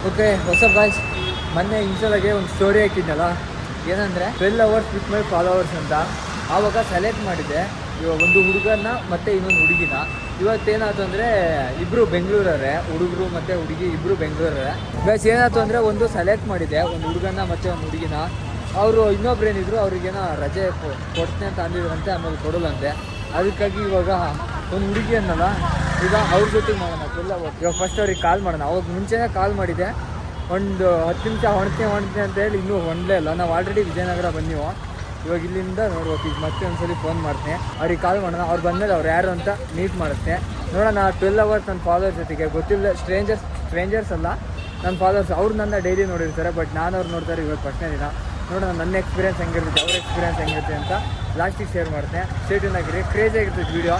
Okay ಹೊಸ boys ಮೊನ್ನೆ ಇನ್ಸ್ಟಾಗೆ ಒಂದು ಸ್ಟೋರಿ ಹಾಕಿದ್ನಲ್ಲ, ಏನಂದರೆ 12 hours ವಿತ್ ಮೈ ಫಾಲೋವರ್ಸ್ ಅಂತ. ಆವಾಗ ಸೆಲೆಕ್ಟ್ ಮಾಡಿದ್ದೆ ಇವಾಗ ಒಂದು ಹುಡುಗನ ಮತ್ತು ಇನ್ನೊಂದು ಹುಡುಗಿನ. ಇವತ್ತೇನಾಯ್ತು ಅಂದರೆ ಇಬ್ಬರು ಬೆಂಗಳೂರವರೇ, ಹುಡುಗರು ಮತ್ತು ಹುಡುಗಿ ಇಬ್ಬರು ಬೆಂಗಳೂರವರೇ. ಗೈಸ್ ಏನಾಯ್ತು ಅಂದರೆ ಒಂದು ಸೆಲೆಕ್ಟ್ ಮಾಡಿದ್ದೆ ಒಂದು ಹುಡುಗನ ಮತ್ತು ಒಂದು ಹುಡುಗಿನ. ಅವರು ಇನ್ನೊಬ್ರೇನಿದ್ರು ಅವ್ರಿಗೇನೋ ರಜೆ ಕೊಡ್ತೀನಿ ಅಂತ ಅಂದಿದ್ರಂತೆ, ಆಮೇಲೆ ಕೊಡೋಲ್ಲಂತೆ. ಅದಕ್ಕಾಗಿ ಇವಾಗ ಒಂದು ಹುಡುಗಿ ಅನ್ನಲ್ಲ, ಈಗ ಅವ್ರ ಜೊತೆಗೆ ಮಾಡೋಣ ಇವಾಗ ಫಸ್ಟ್ ಅವ್ರಿಗೆ ಕಾಲ್ ಮಾಡೋಣ. ಅವಾಗ ಮುಂಚೆನೇ ಕಾಲ್ ಮಾಡಿದ್ದೆ, ಒಂದು 10 ನಿಮಿಷ ಹೊಣ್ತೀನಿ ಅಂತ ಹೇಳಿ ಇನ್ನೂ ಹೊಂಡಲೇ ಇಲ್ಲ. ನಾವು ಆಲ್ರೆಡಿ ವಿಜಯನಗರ ಬಂದೀವು. ಇವಾಗ ಇಲ್ಲಿಂದ ನೋಡ್ಬೇಕು, ಈಗ ಮತ್ತೆ ಒಂದ್ಸಲಿ ಫೋನ್ ಮಾಡ್ತೀನಿ, ಅವ್ರಿಗೆ ಕಾಲ್ ಮಾಡೋಣ. ಅವ್ರು ಬಂದಮೇಲೆ ಅವ್ರು ಯಾರು ಅಂತ ಮೀಟ್ ಮಾಡುತ್ತೆ ನೋಡೋಣ. 12 hours ನನ್ನ ಫಾಲೋವರ್ಸ್ ಜೊತೆಗೆ ಗೊತ್ತಿಲ್ಲ, ಸ್ಟ್ರೇಂಜರ್ಸ್ ಅಲ್ಲ ನನ್ನ ಫಾಲೋವರ್ಸ್. ಅವ್ರು ನನ್ನ ಡೈಲಿ ನೋಡಿರ್ತಾರೆ, ಬಟ್ ನಾನು ಅವ್ರು ನೋಡ್ತಾರೆ ಇವತ್ತು ಫಸ್ಟ್ನೇ ದಿನ. ನೋಡೋಣ ನನ್ನ ಎಕ್ಸ್ಪೀರಿಯನ್ಸ್ ಹೆಂಗಿರುತ್ತೆ, ಅವ್ರ ಎಕ್ಸ್ಪೀರಿಯನ್ಸ್ ಹೆಂಗಿರುತ್ತೆ ಅಂತ ಲಾಸ್ಟಿಗೆ ಶೇರ್ ಮಾಡ್ತೀನಿ. ಸ್ಟೇಟ್ಯೂನ್ ಆಗಿರಿ, ಕ್ರೇಜಿ ಆಗಿರ್ತದೆ ವೀಡಿಯೋ.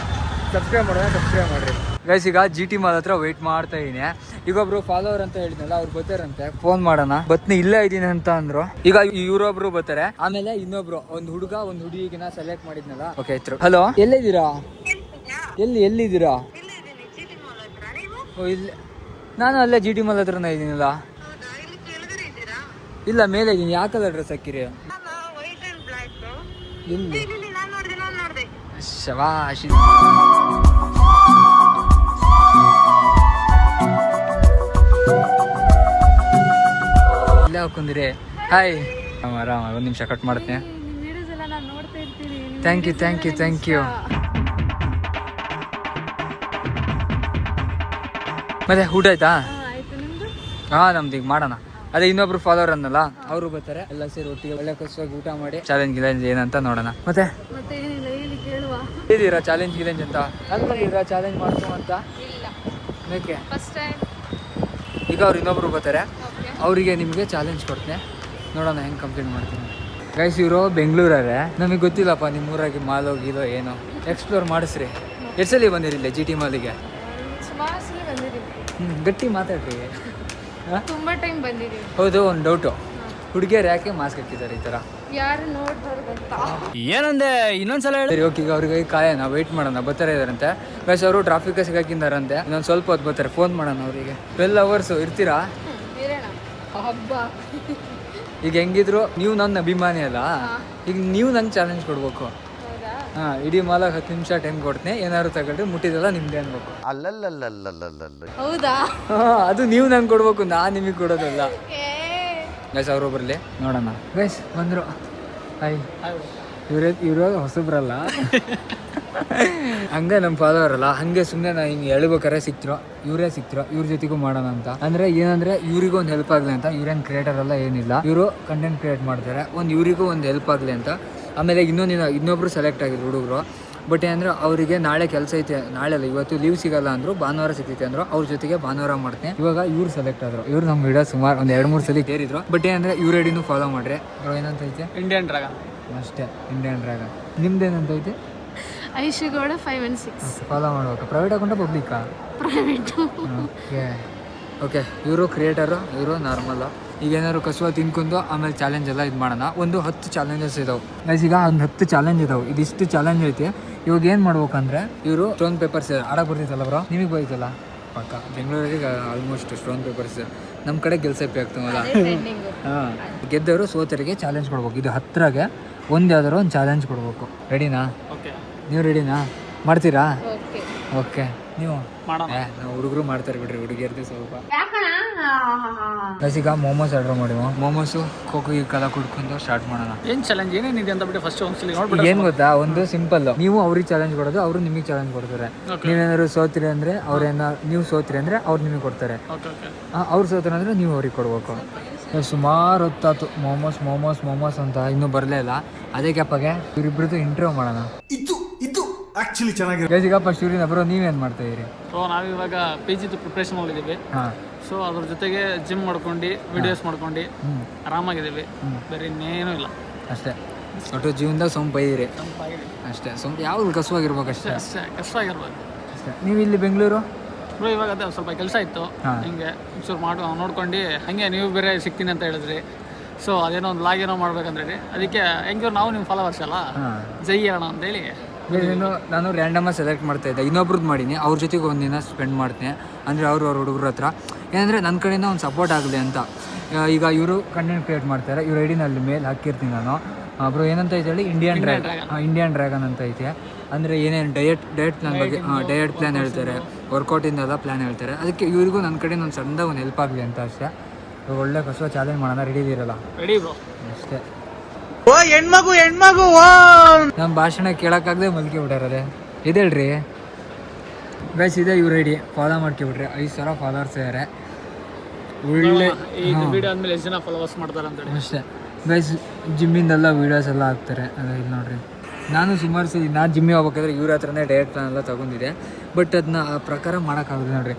ಸಬ್ಸ್ಕ್ರೈಬ್ ಮಾಡಿರಿ ಗೈಸ್. ಈಗ GT ಮಾಲ್ ಹತ್ರ ವೆಯ್ಟ್ ಮಾಡ್ತಾ ಇದ್ದೀನಿ. ಈಗೊಬ್ರು ಫಾಲೋವರ್ ಅಂತ ಹೇಳಿದ್ನಲ್ಲ, ಅವ್ರು ಬರ್ತಾರಂತೆ, ಫೋನ್ ಮಾಡೋಣ. ಬತ್ನಿ ಇಲ್ಲೇ ಇದ್ದೀನಿ ಅಂತ ಅಂದ್ರು. ಈಗ ಇವರೊಬ್ರು ಬರ್ತಾರೆ, ಆಮೇಲೆ ಇನ್ನೊಬ್ರು ಒಂದು ಹುಡುಗ ಒಂದು ಹುಡುಗಿನ ಸೆಲೆಕ್ಟ್ ಮಾಡಿದ್ನಲ್ಲ. ಓಕೆ ಆಯ್ತು. ಹಲೋ, ಎಲ್ಲಿದ್ದೀರಾ? ಎಲ್ಲಿದ್ದೀರಾ? ಓ ಇಲ್ಲಿ ನಾನು ಅಲ್ಲೇ GT ಮಾಲ್ ಹತ್ರನೇ ಇದ್ದೀನಲ್ಲ. ಇಲ್ಲ ಮೇಲೆ ಇದ್ದೀನಿ. ಯಾವ ಕಲರ್ ಡ್ರೆಸ್ ಹಾಕಿರಿ? ಇಲ್ಲಿ ಶವಾಶಿ ಇಲ್ಲ ಹಾಕೊಂಡಿರಿ. ಹಾಯ್ ಆರಾಮ, ಒಂದು ನಿಮಿಷ ಕಟ್ ಮಾಡ್ತೀನಿ. Thank you. ಮತ್ತೆ ಊಟ ಆಯ್ತಾ? ಹಾಂ ನಮ್ದು ಈಗ ಮಾಡೋಣ. ಅದೇ ಇನ್ನೊಬ್ರು ಫಾಲೋವರ್ ಅನ್ನಲ್ಲ, ಅವರು ಬರ್ತಾರೆ, ಎಲ್ಲ ಸೇರಿ ಒಟ್ಟಿಗೆ ಒಳ್ಳೆ ಕಸುವಾಗಿ ಊಟ ಮಾಡಿ ಚಾಲೆಂಜ್ ಏನಂತ ನೋಡೋಣ. ಮತ್ತೆ ಇದ್ದೀರಾ ಚಾಲೆಂಜ್ ಅಂತ ಅನ್ಕೊಂಡಿದ್ದೀರಾ? ಚಾಲೆಂಜ್ ಮಾಡ್ತೀವಿ ಅಂತ ಏಕೆ? ಈಗ ಅವ್ರು ಇನ್ನೊಬ್ರು ಬರ್ತಾರೆ, ಅವರಿಗೆ ನಿಮಗೆ ಚಾಲೆಂಜ್ ಕೊಡ್ತೀನಿ, ನೋಡೋಣ ಹೆಂಗೆ ಕಂಪ್ಲೀಟ್ ಮಾಡ್ತೀನಿ. ಗೈಸ್ ಇವರು ಬೆಂಗಳೂರವರೇ, ನಮಗೆ ಗೊತ್ತಿಲ್ಲಪ್ಪ ನಿಮ್ಮೂರಾಗಿ ಮಾಲ್ ಹೋಗಿದೋ ಏನೋ, ಎಕ್ಸ್ಪ್ಲೋರ್ ಮಾಡಿಸ್ರಿ. ಎಷ್ಟು ಸಲ ಬಂದಿರಲಿಲ್ಲ GT ಮಾಲಿಗೆ? ಗಟ್ಟಿ ಮಾತಾಡ್ರಿ. ತುಂಬಾ ಟೈಮ್ ಬಂದಿದ್ದೀವಿ. ಹೌದು, ಒಂದು ಡೌಟು, ಹುಡುಗಿಯರು ಯಾಕೆ ಮಾಸ್ಕ್ ಹಾಕಿದ್ದಾರೆ ಈ ಥರ? ಯಾರು ನೋಡ್ತಾರೆ ಗೊತ್ತಾ? ಏನಂದೆ ಇನ್ನೊಂದ್ಸಲ ಹೇಳಿ. ಓಕೆ, ಈಗ ಅವ್ರಿಗೆ ಕಾಯೋಣ, ವೆಯ್ಟ್ ಮಾಡೋಣ, ಬರ್ತಾರೆ ಇದಾರಂತೆ. ಗೈಸ್ ಅವರು ಟ್ರಾಫಿಕ್ ಸಿಗಾಕಿದ್ದಾರಂತೆ, ಇನ್ನೊಂದು ಸ್ವಲ್ಪ ಹೊತ್ತು ಬರ್ತಾರೆ. ಫೋನ್ ಮಾಡೋಣ ಅವರಿಗೆ. 12 hours ಇರ್ತೀರಾ? ಹಬ್ಬ. ಈಗ ಹೆಂಗಿದ್ರು ನೀವು ನನ್ನ ಅಭಿಮಾನಿ ಅಲ್ಲ, ಈಗ ನೀವು ನಂಗೆ ಚಾಲೆಂಜ್ ಕೊಡ್ಬೇಕು. ಹಾಂ, ಇಡೀ ಮಾಲಾಗ 10 ನಿಮಿಷ ಟೈಮ್ ಕೊಡ್ತೀನಿ, ಏನಾದ್ರು ತಗೊಂಡ್ರೆ ಮುಟ್ಟಿದೆಲ್ಲ ನಿಮ್ದೆ ಅನ್ಬೇಕು. ಹೌದಾ? ಅದು ನೀವು ನಂಗೆ ಕೊಡ್ಬೇಕು, ನಾನು ನಿಮಗೆ ಕೊಡೋದಲ್ಲ. ಗೈಸ್ ಅವರು ಬರಲಿ, ನೋಡೋಣ. ಗೈಸ್ ಬಂದರು. ಹಾಯ್. ಇವರು ಹೊಸಬ್ರಲ್ಲ, ಹಂಗೆ ನಮ್ಮ ಫಾಲೋವರ್ ಅಲ್ಲ, ಹಂಗೆ ಸುಮ್ಮನೆ ನಾ ಹಿಂಗೆ ಹೇಳ್ಬೇಕಾರೆ ಇವರೇ ಸಿಕ್ತಿರೋ ಇವ್ರ ಜೊತೆಗೂ ಮಾಡೋಣ ಅಂತ. ಅಂದರೆ ಏನಂದರೆ ಇವ್ರಿಗೂ ಒಂದು ಹೆಲ್ಪ್ ಆಗಲಿ ಅಂತ. ಇವ್ರೇನು ಕ್ರಿಯೇಟರ್ ಎಲ್ಲ ಏನಿಲ್ಲ, ಇವರು ಕಂಟೆಂಟ್ ಕ್ರಿಯೇಟ್ ಮಾಡ್ತಾರೆ, ಒಂದು ಇವರಿಗೂ ಒಂದು ಹೆಲ್ಪ್ ಆಗಲಿ ಅಂತ. ಆಮೇಲೆ ಇನ್ನೊಬ್ರು ಸೆಲೆಕ್ಟ್ ಆಗಿದ್ರು ಹುಡುಗರು. ಬಟ್ ಏನಂದ್ರೆ ಅವರಿಗೆ ನಾಳೆ ಕೆಲಸ ಐತೆ, ನಾಳೆ ಅಲ್ಲ ಇವತ್ತು ಲೀವ್ ಸಿಗಲ್ಲ ಅಂದರು, ಭಾನುವಾರ ಸಿಗ್ತೈತೆ ಅಂದರು. ಅವ್ರ ಜೊತೆಗೆ ಭಾನುವಾರ ಮಾಡ್ತೀನಿ. ಇವಾಗ ಇವ್ರು ಸೆಲೆಕ್ಟ್ ಆದರು. ಇವ್ರು ನಮ್ಮ ವಿಡಿಯೋ ಸುಮಾರು ಒಂದು 2-3 ಸಲ ಸೇರಿದ್ರು. ಬಟ್ ಏನಂದರೆ ಇವ್ರ ಐಡಿನೂ ಫಾಲೋ ಮಾಡ್ರಿ. ಏನಂತ ಐತೆ? ಇಂಡಿಯನ್ ಡ್ರಾಗನ್ ಅಷ್ಟೇ, ಇಂಡಿಯನ್ ಡ್ರಾಗನ್. ನಿಮ್ದೇನಂತ ಐತೆ? ಐಶುಗೌಡ 516. ಫಾಲೋ ಮಾಡ್ಬೇಕು. Private account ಪಬ್ಲಿಕ್ಕಾ? ಪ್ರೈವೇಟ್. ಓಕೆ ಇವರು ಕ್ರಿಯೇಟರು, ಇವರು ನಾರ್ಮಲ್ಲ. ಈಗ ಏನಾದ್ರು ಕಸುವ ತಿನ್ಕೊಂಡು ಆಮೇಲೆ ಚಾಲೆಂಜ್ ಎಲ್ಲ ಇದು ಮಾಡೋಣ. ಒಂದು 10 ಚಾಲೆಂಜಸ್ ಇದಾವೆ ಗೈಸ್. ಈಗ ಒಂದು 10 ಚಾಲೆಂಜ್ ಇದಾವೆ. ಇದಿಷ್ಟು ಚಾಲೆಂಜ್ ಐತಿ. ಇವಾಗ ಏನು ಮಾಡ್ಬೇಕಂದ್ರೆ ಇವರು ಸ್ಟೋನ್ ಪೇಪರ್ಸ್ ಆಡಕ್ಕೆ ಬರ್ತಿತ್ತಲ್ಲ ಬ್ರೋ, ನಿಮಗೆ ಬೈತಲ್ಲ ಪಕ್ಕ. ಬೆಂಗಳೂರಿಗೆ ಆಲ್ಮೋಸ್ಟ್ ಸ್ಟೋನ್ ಪೇಪರ್ಸ್ ನಮ್ಮ ಕಡೆ ಗೆಲ್ಸಪ್ಪಿ ಆಗ್ತಾವಲ್ಲ. ಹಾಂ, ಗೆದ್ದವರು ಸೋತರಿಗೆ ಚಾಲೆಂಜ್ ಕೊಡ್ಬೇಕು. ಇದು 10ರಾಗೆ ಒಂದು ಯಾವ್ದಾರು ಒಂದು ಚಾಲೆಂಜ್ ಕೊಡ್ಬೇಕು. ರೆಡಿನಾ? ನೀವು ರೆಡಿನಾ? ಮಾಡ್ತೀರಾ? ಓಕೆ ನೀವು ನಾವು ಹುಡುಗರು ಮಾಡ್ತಾರೆ ಬಿಡ್ರಿ, ಹುಡುಗಿಯರ್ದು ಸ್ವಲ್ಪ. ಈಗ ಮೋಮೋಸ್ ಆರ್ಡರ್ ಮಾಡಿವ. ಮೋಮೋಸು ಕೋಕೋ ಈ ಕಲ ಕುಡ್ಕೊಂಡು ಸ್ಟಾರ್ಟ್ ಮಾಡೋಣ. ಏನು ಚಾಲೆಂಜ್ ಏನೇನಿದೆ ಅಂತ ಬಿಟ್ಟು ಫಸ್ಟ್ ಒಂದ್ಸಲಿ ನೋಡ್ಬಿಟ್ಟು. ಏನು ಗೊತ್ತಾ, ಒಂದು ಸಿಂಪಲ್, ನೀವು ಅವ್ರಿಗೆ ಚಾಲೆಂಜ್ ಕೊಡೋದು, ಅವರು ನಿಮಗೆ ಚಾಲೆಂಜ್ ಕೊಡ್ತಾರೆ. ನೀವೇನಾದ್ರು ಸೋತಿರಿ ಅಂದರೆ ನೀವು ಸೋತಿರಿ ಅಂದರೆ ಅವ್ರು ನಿಮಗೆ ಕೊಡ್ತಾರೆ. ಅವ್ರು ಸೋತ್ರಿ ಅಂದರೆ ನೀವು ಅವ್ರಿಗೆ ಕೊಡ್ಬೇಕು. ಸುಮಾರು ಹೊತ್ತಾತು ಮೋಮೋಸ್ ಅಂತ ಇನ್ನೂ ಬರಲೇ ಇಲ್ಲ. ಅದೇ ಗ್ಯಾಪಾಗೆ ಇವರಿಬ್ರದ್ದು ಇಂಟರ್ವ್ಯೂ ಮಾಡೋಣ. ಇದು ಆಕ್ಚುಲಿ ಚೆನ್ನಾಗಿದೆ. ಈಗ ಫಸ್ಟ್ ಇವ್ರಿಂದ ಬರೋ ನೀವೇನು ಮಾಡ್ತಾ ಇದ್ದೀರಿ? ಸೊ ನಾವಿವಾಗ PG ಪ್ರಿಪ್ರೇಷನ್ ಮಾಡಿದ್ದೀವಿ. ಹಾಂ, ಸೊ ಅದ್ರ ಜೊತೆಗೆ ಜಿಮ್ ಮಾಡ್ಕೊಂಡು ವಿಡಿಯೋಸ್ ಮಾಡ್ಕೊಂಡು ಆರಾಮಾಗಿದ್ದೀವಿ. ಬೇರೆ ಇನ್ನೇನೂ ಇಲ್ಲ, ಅಷ್ಟೇ. ಒಟ್ಟು ಜೀವನದಾಗ ಸೊಂಪೈದಿರಿ ಅಷ್ಟೇ. ಸೊಂಪು ಯಾವ್ದು ಕಸುವಾಗಿರ್ಬೇಕು ಅಷ್ಟೇ. ಕಷ್ಟವಾಗಿರ್ಬೇಕು ಅಷ್ಟೇ. ನೀವು ಇಲ್ಲಿ ಬೆಂಗಳೂರು ಬ್ರೋ? ಇವಾಗ ಅದೇ ಸ್ವಲ್ಪ ಕೆಲಸ ಇತ್ತು, ಹಿಂಗೆ ಒಂಚೂರು ನೋಡ್ಕೊಂಡು ಹಾಗೆ ನೀವು ಬೇರೆ ಸಿಗ್ತೀನಿ ಅಂತ ಹೇಳಿದ್ರಿ. ಸೊ ಅದೇನೋ ಒಂದು ಲಾಗ್ ಏನೋ ಮಾಡ್ಬೇಕಂದ್ರೆ ಅದಕ್ಕೆ ಹೆಂಗಿದ್ರು ನಾವು ನಿಮ್ಮ ಫಾಲೋವರ್ಸ್ ಅಲ್ಲ, ಜೈ ಅಣ್ಣ ಅಂತೇಳಿ ಏನು ನಾನು ರ್ಯಾಂಡಮಾಗಿ ಸೆಲೆಕ್ಟ್ ಮಾಡ್ತಾ ಇದ್ದೆ, ಇನ್ನೊಬ್ರದ್ದು ಮಾಡೀನಿ, ಅವ್ರ ಜೊತೆಗೆ ಒಂದಿನ ಸ್ಪೆಂಡ್ ಮಾಡ್ತೀನಿ. ಅಂದರೆ ಅವ್ರ ಹುಡುಗರ ಹತ್ರ ಏನಂದರೆ ನನ್ನ ಕಡೆಯಿಂದ ಒಂದು ಸಪೋರ್ಟ್ ಆಗಲಿ ಅಂತ. ಈಗ ಇವರು ಕಂಟೆಂಟ್ ಕ್ರಿಯೇಟ್ ಮಾಡ್ತಾರೆ, ಇವ್ರ ಐಡಿನಲ್ಲಿ ಮೇಲೆ ಹಾಕಿರ್ತೀನಿ ನಾನು. ಬ್ರೋ ಏನಂತ ಐತೆ ಹೇಳಿ, ಇಂಡಿಯನ್ ಡ್ರ್ಯಾಗನ್ ಅಂತ ಐತೆ. ಅಂದರೆ ಏನೇನು ಡಯಟ್ ಪ್ಲಾನ್ ಬಗ್ಗೆ ಡಯಟ್ ಪ್ಲ್ಯಾನ್ ಹೇಳ್ತಾರೆ, ವರ್ಕೌಟಿಂದೆಲ್ಲ ಪ್ಲ್ಯಾನ್ ಹೇಳ್ತಾರೆ. ಅದಕ್ಕೆ ಇವ್ರಿಗೂ ನನ್ನ ಕಡೆಯಿಂದ ಒಂದು ಸಣ್ಣದಾಗ ಒಂದು ಹೆಲ್ಪ್ ಆಗಲಿ ಅಂತ ಅಷ್ಟೇ. ಒಳ್ಳೆ ಕಸುವ ಚಾಲೆಂಜ್ ಮಾಡೋಣ, ರೆಡಿ ಇದ್ದೀರಲ್ಲ? Ready bro. ಅಷ್ಟೇ. ಓ ಹೆಣ್ಮಗು ನಮ್ಮ ಭಾಷಣ ಕೇಳೋಕ್ಕಾಗದೆ ಮಲ್ಕೆ ಬಿಟ್ಟಾರದೆ. ಇದೇಳ್ರಿ ಗೈಸ್, ಇದೆ ಇವ್ರು ರೆಡಿ, ಫಾಲೋ ಮಾಡ್ಕೊಬಿಟ್ರಿ. 5,000 ಫಾಲೋವರ್ಸ್ ಇದ್ದಾರೆ. ಒಳ್ಳೆ ಈ ವಿಡಿಯೋ ಆದ್ಮೇಲೆ ಎಷ್ಟು ಜನ ಫಾಲೋವರ್ಸ್ ಮಾಡ್ತಾರೆ ಅಂತೇಳಿ. ಅಷ್ಟೇ ಗೈಸ್, ಜಿಮ್ಮಿಂದೆಲ್ಲ ವೀಡಿಯೋಸ್ ಎಲ್ಲ ಹಾಕ್ತಾರೆ. ಅದು ಇಲ್ಲಿ ನೋಡ್ರಿ, ನಾನು ಸುಮಾರು ಸರಿ ನಾನು ಜಿಮ್ಮಿಗೆ ಹೋಗ್ಬೇಕಾದ್ರೆ ಇವ್ರ ಹತ್ರನೇ ಡಯಟ್ ಪ್ಲಾನ್ ಎಲ್ಲ ತೊಗೊಂಡಿದ್ದೆ. ಬಟ್ ಅದನ್ನ ಆ ಪ್ರಕಾರ ಮಾಡೋಕ್ಕಾಗುತ್ತೆ ನೋಡ್ರಿ.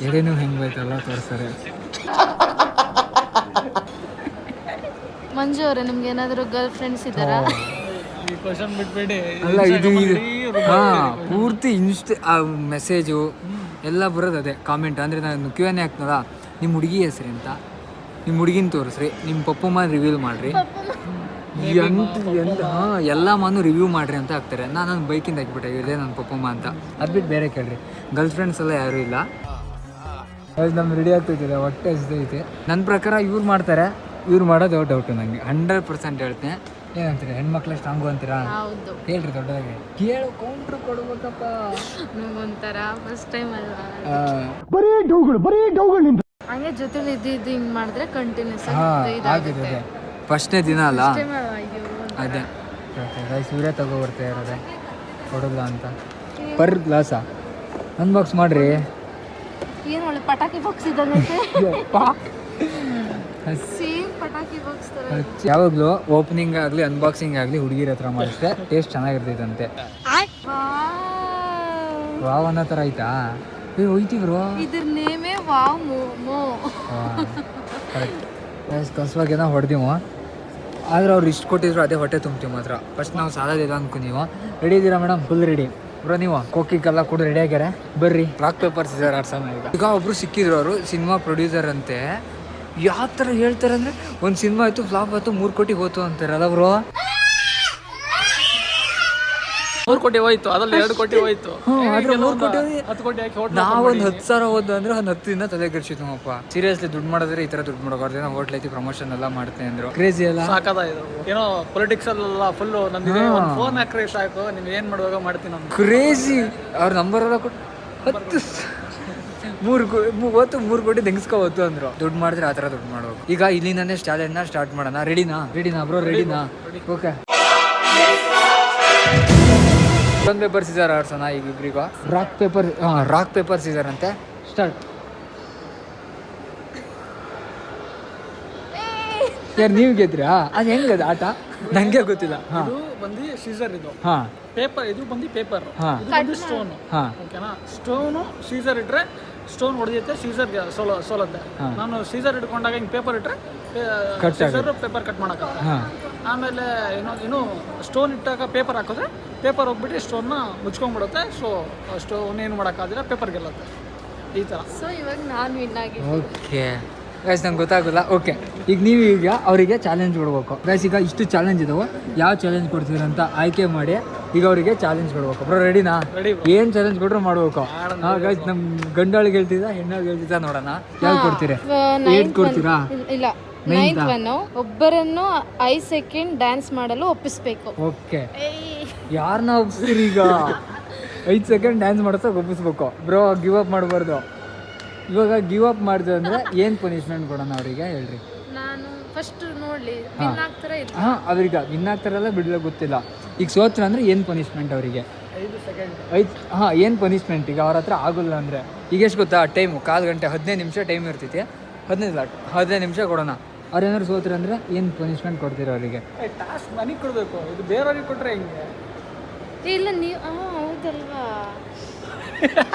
ಎಡೆನೂ ಹೆಂಗೆ ಬೈತಲ್ಲ ತೋರಿಸ್ತಾರೆ. ಮಂಜು ಅವರೇ, ನಿಮ್ಗೆ ಏನಾದರೂ ಗರ್ಲ್ ಫ್ರೆಂಡ್ಸ್ ಇದ್ದಾರಾ? ಈ ಕ್ವಶನ್ ಬಿಟ್ಬಿಡಿ. ಅಲ್ಲ ಇದು ಪೂರ್ತಿ ಮೆಸೇಜು ಎಲ್ಲ ಬರೋದು ಅದೇ ಕಾಮೆಂಟ್. ಅಂದರೆ ನಾನು Q&A ಹಾಕ್ನಲ್ಲ, ನಿಮ್ಮ ಹುಡುಗಿ ಹೆಸ್ರು ಅಂತ, ನಿಮ್ಮ ಹುಡುಗಿನ ತೋರಿಸ್ರಿ, ನಿಮ್ಮ ಪಪ್ಪಮ್ಮ ರಿವ್ಯೂ ಮಾಡಿರಿ, ಎಲ್ಲ ಮಾನು ರಿವ್ಯೂ ಮಾಡಿರಿ ಅಂತ ಹಾಕ್ತಾರೆ. ನಾನು ಬೈಕಿಂದ ಹಾಕ್ಬಿಟ್ಟೆ, ಇದೇ ನನ್ನ ಪಪ್ಪಮ್ಮ ಅಂತ. ಅದು ಬಿಟ್ಟು ಬೇರೆ ಕೇಳ್ರಿ. ಗರ್ಲ್ ಫ್ರೆಂಡ್ಸ್ ಎಲ್ಲ ಯಾರೂ ಇಲ್ಲ. ನಮ್ಮ ರೆಡಿ ಆಗ್ತೈತಿದೆ, ಹೊಟ್ಟೆ ಹಸಿದೈತೆ. ನನ್ನ ಪ್ರಕಾರ ಇವ್ರು ಮಾಡ್ತಾರೆ, ಇವ್ರು ಮಾಡೋದು ಡೌಟು ನನಗೆ. 100% ಹೇಳ್ತೇನೆ. ಏನಂತೀರಿ, ಹೆಣ್ಮಕ್ಳು ಸ್ಟ್ರಾಂಗು ಅಂತೀರಾ? ಹೌದು. ಹೇಳ್ರಿ ದೊಡ್ಡದಾಗಿ, ಕೇಳು, ಕೌಂಟ್ರ್ ಕೊಡ್ಬೇಕಪ್ಪ. ಒಂಥರ ಫಸ್ಟ್ ಟೈಮ್ ಅಲ್ವಾ, ಬರೀ ಡೌಗಳು ಹಂಗೆ ಜೊತೆಲಿ ಇದ್ದು ಹಿಂಗೆ ಮಾಡಿದ್ರೆ ಕಂಟಿನ್ಯೂಸ್ ಆಗಿದೆ. ಫಸ್ಟ್ನೇ ದಿನ ಅಲ್ಲ ಅಯ್ಯೋ. ಅದೇ ರೈಸ್ ಇವರೇ ತಗೋಬರ್ತಾ ಇರೋದೆ ಕೊಡೋಲ್ಲ ಅಂತ. ಪರ್ ಗ್ಲಾಸಾ ಅನ್ಬಾಕ್ಸ್ ಮಾಡ್ರಿ. ಏನು ಒಳ್ಳೆ ಪಟಾಕಿ ಬಾಕ್ಸ್ ಇದ್ದಂಗೈತೆ. ಸೇಮ್ ಪಟಾಕಿ ಬಾಕ್ಸ್ ತರ. ಯಾವಾಗಲೂ ಓಪನಿಂಗ್ ಆಗಲಿ ಅನ್ಬಾಕ್ಸಿಂಗ್ ಆಗಲಿ ಹುಡುಗಿರ ಹತ್ರ ಮಾಡಿದ್ರೆ ಟೇಸ್ಟ್ ಚೆನ್ನಾಗಿರ್ತೈತಂತೆ. ವಾವ್ ಅನ್ನೋ ಥರ ಆಯ್ತಾ? ಹೋಯ್ತಿವ್ರು. ಇದ್ರ ನೇಮೇ ವಾವ್ ಮೋಮೋ. ಕರೆಕ್ಟ್. ಕಸವಾಗೇನೋ ಹೊಡೆದಿವು, ಆದ್ರೆ ಅವ್ರು ಇಷ್ಟು ಕೊಟ್ಟಿದ್ರು ಅದೇ ಹೊಟ್ಟೆ ತುಂಬ್ತೀವಿ ಮಾತ್ರ. ಫಸ್ಟ್ ನಾವು ಸಾಲದಿಲ್ಲ ಅನ್ಕೊ. ನೀವು ರೆಡಿ ಇದ್ದೀರಾ ಮೇಡಮ್? Full ready bro. ನೀವು ಕೋಕಿಗೆಲ್ಲ ಕೂಡ ರೆಡಿ ಆಗ್ಯಾರ, ಬರ್ರಿ. ರಾಕ್ ಪೇಪರ್ ಸಿಸರ್ ಆಡ್ಸೋಣ. ಈಗ ಒಬ್ರು ಸಿಕ್ಕಿದ್ರು, ಅವರು ಸಿನಿಮಾ ಪ್ರೊಡ್ಯೂಸರ್ ಅಂತೆ. ಯಾವ ಥರ ಹೇಳ್ತಾರೆ ಅಂದರೆ, ಒಂದು ಸಿನಿಮಾ ಆಯಿತು, ಫ್ಲಾಪ್ ಆಯಿತು, 3 ಕೋಟಿ ಹೋಯ್ತು ಅಂತಾರಲ್ಲ ಬ್ರೋ. 3 ಕೋಟಿ ಹೋಯ್ತು, ಅದ್ರಲ್ಲಿ 2 ಕೋಟಿ ಹೋಯ್ತು. ಆದ್ರೆ 3 ಕೋಟಿ 10 ಕೋಟಿ ಹಾಕಿ ನಾವೊಂದು 10,000 ಹೋದ ಅಂದ್ರೆ ಒಂದು 10 ದಿನ ತಲೆ ಕೆಡ್ಸಿದ್ವಪ್ಪ. ಸೀರಿಯಸ್ಲಿ ದುಡ್ಡು ಮಾಡಿದ್ರೆ ಈ ಥರ ದುಡ್ಡು ಮಾಡೋಕೆ ನಾವು ಹೋಟ್ಲ್ ಐತಿ ಪ್ರಮೋಷನ್ ಎಲ್ಲ ಮಾಡ್ತೇನೆ ಅಂದ್ರು. ಕ್ರೇಜಿ ಅಲ್ಲ? ಸಾಕಾದ ಏನೋ ಪೊಲಿಟಿಕ್ಸ್ ಅಲ್ಲ ಫುಲ್ಲು. ನಮ್ಗೆ ಒಂದು ಫೋನ್ ಹಾಕ್ರೆ ಸಾಕು, ನೀವು ಏನು ಮಾಡುವಾಗ ಮಾಡ್ತೀನಿ ನಾನು. ಕ್ರೇಜಿ. ಅವ್ರ ನಂಬರ್ ಎಲ್ಲ ಕೊಟ್ಟು 3 ಕೋಟಿ ತೆಗಿಸ್ಕೋಬೋದು ಅಂದ್ರು. ದುಡ್ಡು ಮಾಡಿದ್ರೆ ಆ ಥರ ದುಡ್ಡು ಮಾಡ್ಬೇಕು. ಈಗ ಇಲ್ಲಿಂದಾನೇ ಚಾಲೆಂಜ್ನ ಸ್ಟಾರ್ಟ್ ಮಾಡೋಣ. ರೆಡಿನಾ ಬ್ರೋ? ರೆಡಿನಾ? ಓಕೆ. ಒಂದು ಪೇಪರ್ ಸೀಸರ್ ಆಡ್ಸೋಣ ಈಗ ಇಬ್ರಿಗ. ರಾಕ್ ಪೇಪರ್ ಸೀಸರ್ ಅಂತೆ. ಸ್ಟಾರ್ಟ್. ಯಾರು ನೀವು ಗೆದ್ರಾ? ಅದು ಹೆಂಗದ ಆಟ ನಂಗೆ ಗೊತ್ತಿಲ್ಲ. ಇದು ಬಂದು ಸೀಸರ್, ಇದು ಹಾಂ ಪೇಪರ್, ಇದು ಬಂದು ಪೇಪರ್, ಹಾಂ ಇದು ಬಂದು ಸ್ಟೋನು. ಹಾಂ ಓಕೆನಾ? ಸ್ಟೋನು ಸೀಸರ್ ಇಟ್ರೆ ಸ್ಟೋನ್ ಹೊಡೆಯುತ್ತೆ, ಸೀಸರ್ ಸೋಲತ್ತೆ. ನಾನು ಸೀಸರ್ ಇಟ್ಕೊಂಡಾಗ ಹಿಂಗೆ ಪೇಪರ್ ಇಟ್ಟರೆ ಸೀಸರ್ ಪೇಪರ್ ಕಟ್ ಮಾಡೋಕ್ಕಾಗತ್ತೆ. ಆಮೇಲೆ ಇನ್ನು ಸ್ಟೋನ್ ಇಟ್ಟಾಗ ಪೇಪರ್ ಹಾಕಿದ್ರೆ ಪೇಪರ್ ಹೋಗ್ಬಿಟ್ಟು ಸ್ಟೋನ್ನ ಮುಚ್ಕೊಂಡ್ಬಿಡುತ್ತೆ. ಸೊ ಸ್ಟೋನ್ ಏನು ಮಾಡೋಕ್ಕಾಗಿಲ್ಲ, ಪೇಪರ್ ಗೆಲ್ಲತ್ತೆ. ಈ ಥರ. ಸೊ ಇವಾಗ ನಾನು ವಿನ್ ಆಗಿ. ಓಕೆ ಗೈಸ್, ನಂಗೆ ಗೊತ್ತಾಗಲ್ಲ. ಓಕೆ, ಈಗ ನೀವು ಈಗ ಅವರಿಗೆ ಚಾಲೆಂಜ್ ಕೊಡ್ಬೇಕು. ಗೈಸ್, ಈಗ ಇಷ್ಟು ಚಾಲೆಂಜ್ ಇದಾವೆ, ಯಾವ ಚಾಲೆಂಜ್ ಕೊಡ್ತೀರ ಅಂತ ಆಯ್ಕೆ ಮಾಡಿ ಈಗ ಅವರಿಗೆ ಚಾಲೆಂಜ್ ಕೊಡ್ಬೇಕು. ಬ್ರೋ ರೆಡಿನಾ? ಏನು ಚಾಲೆಂಜ್ ಕೊಟ್ಟರು ಮಾಡ್ಬೇಕು. ಹಾಂ ಗೈಸ್, ನಮ್ಮ ಗಂಡಾಳಿಗೆ ಹೇಳ್ತಿದ್ದ, ಹೆಣ್ಣಾಳಿಗೆ ಹೇಳ್ತಿದ್ದ, ನೋಡೋಣ ಯಾವ್ದು ಕೊಡ್ತೀರಿ? 8 ಕೊಡ್ತೀರಾ? ಇಲ್ಲ, 9th ಒನ್. ಒಬ್ಬರನ್ನು 5 ಸೆಕೆಂಡ್ ಡ್ಯಾನ್ಸ್ ಮಾಡಲು ಒಪ್ಪಿಸ್ಬೇಕು. ಓಕೆ, ಯಾರನ್ನ ಒಪ್ಪಿಸ್ತೀರಿ ಈಗ? 5 ಸೆಕೆಂಡ್ ಡ್ಯಾನ್ಸ್ ಮಾಡೋಕೆ ಒಪ್ಪಿಸ್ಬೇಕು. ಬ್ರೋ ಗಿವ್ ಅಪ್ ಮಾಡಬಾರ್ದು. ಇವಾಗ ಗಿವ್ ಅಪ್ ಮಾಡಿದೆ ಅಂದರೆ ಏನು ಪನಿಷ್ಮೆಂಟ್ ಕೊಡೋಣ ಅವರಿಗೆ ಹೇಳ್ರಿ? ನಾನು ಫಸ್ಟ್ ನೋಡಲಿ ವಿನ್ ಆಗ್ತಾರ ಇಲ್ಲ. ಹಾಂ, ಅವ್ರಿಗೆ ವಿನ್ ಆಗ್ತಾರಲ್ಲ ಬಿಡಲ್ಲ ಗೊತ್ತಿಲ್ಲ. ಈಗ ಸೋತ್ರ ಅಂದರೆ ಏನು ಪನಿಷ್ಮೆಂಟ್ ಅವರಿಗೆ? 5 ಸೆಕೆಂಡ್. ಏನು ಪನಿಷ್ಮೆಂಟ್ ಈಗ ಅವ್ರ ಹತ್ರ ಆಗೋಲ್ಲ ಅಂದರೆ? ಈಗ ಎಷ್ಟು ಗೊತ್ತಾ ಟೈಮು? 1/4 ಗಂಟೆ, 15 ನಿಮಿಷ ಟೈಮ್ ಇರ್ತೈತಿ. 15 ನಿಮಿಷ ಕೊಡೋಣ. ಅವ್ರು ಏನಾದ್ರು ಸೋತ್ರೆ ಅಂದರೆ ಏನು ಪನಿಷ್ಮೆಂಟ್ ಕೊಡ್ತೀರ ಅವರಿಗೆ? ಟಾಸ್ಕ್ ನನಗೆ ಕೊಡಬೇಕು, ಇದು ಬೇರೆಯವ್ರಿಗೆ ಕೊಟ್ಟರೆ ಹೆಂಗೆ? ಇಲ್ಲ ನೀವು ಹೌದಲ್ವಾ?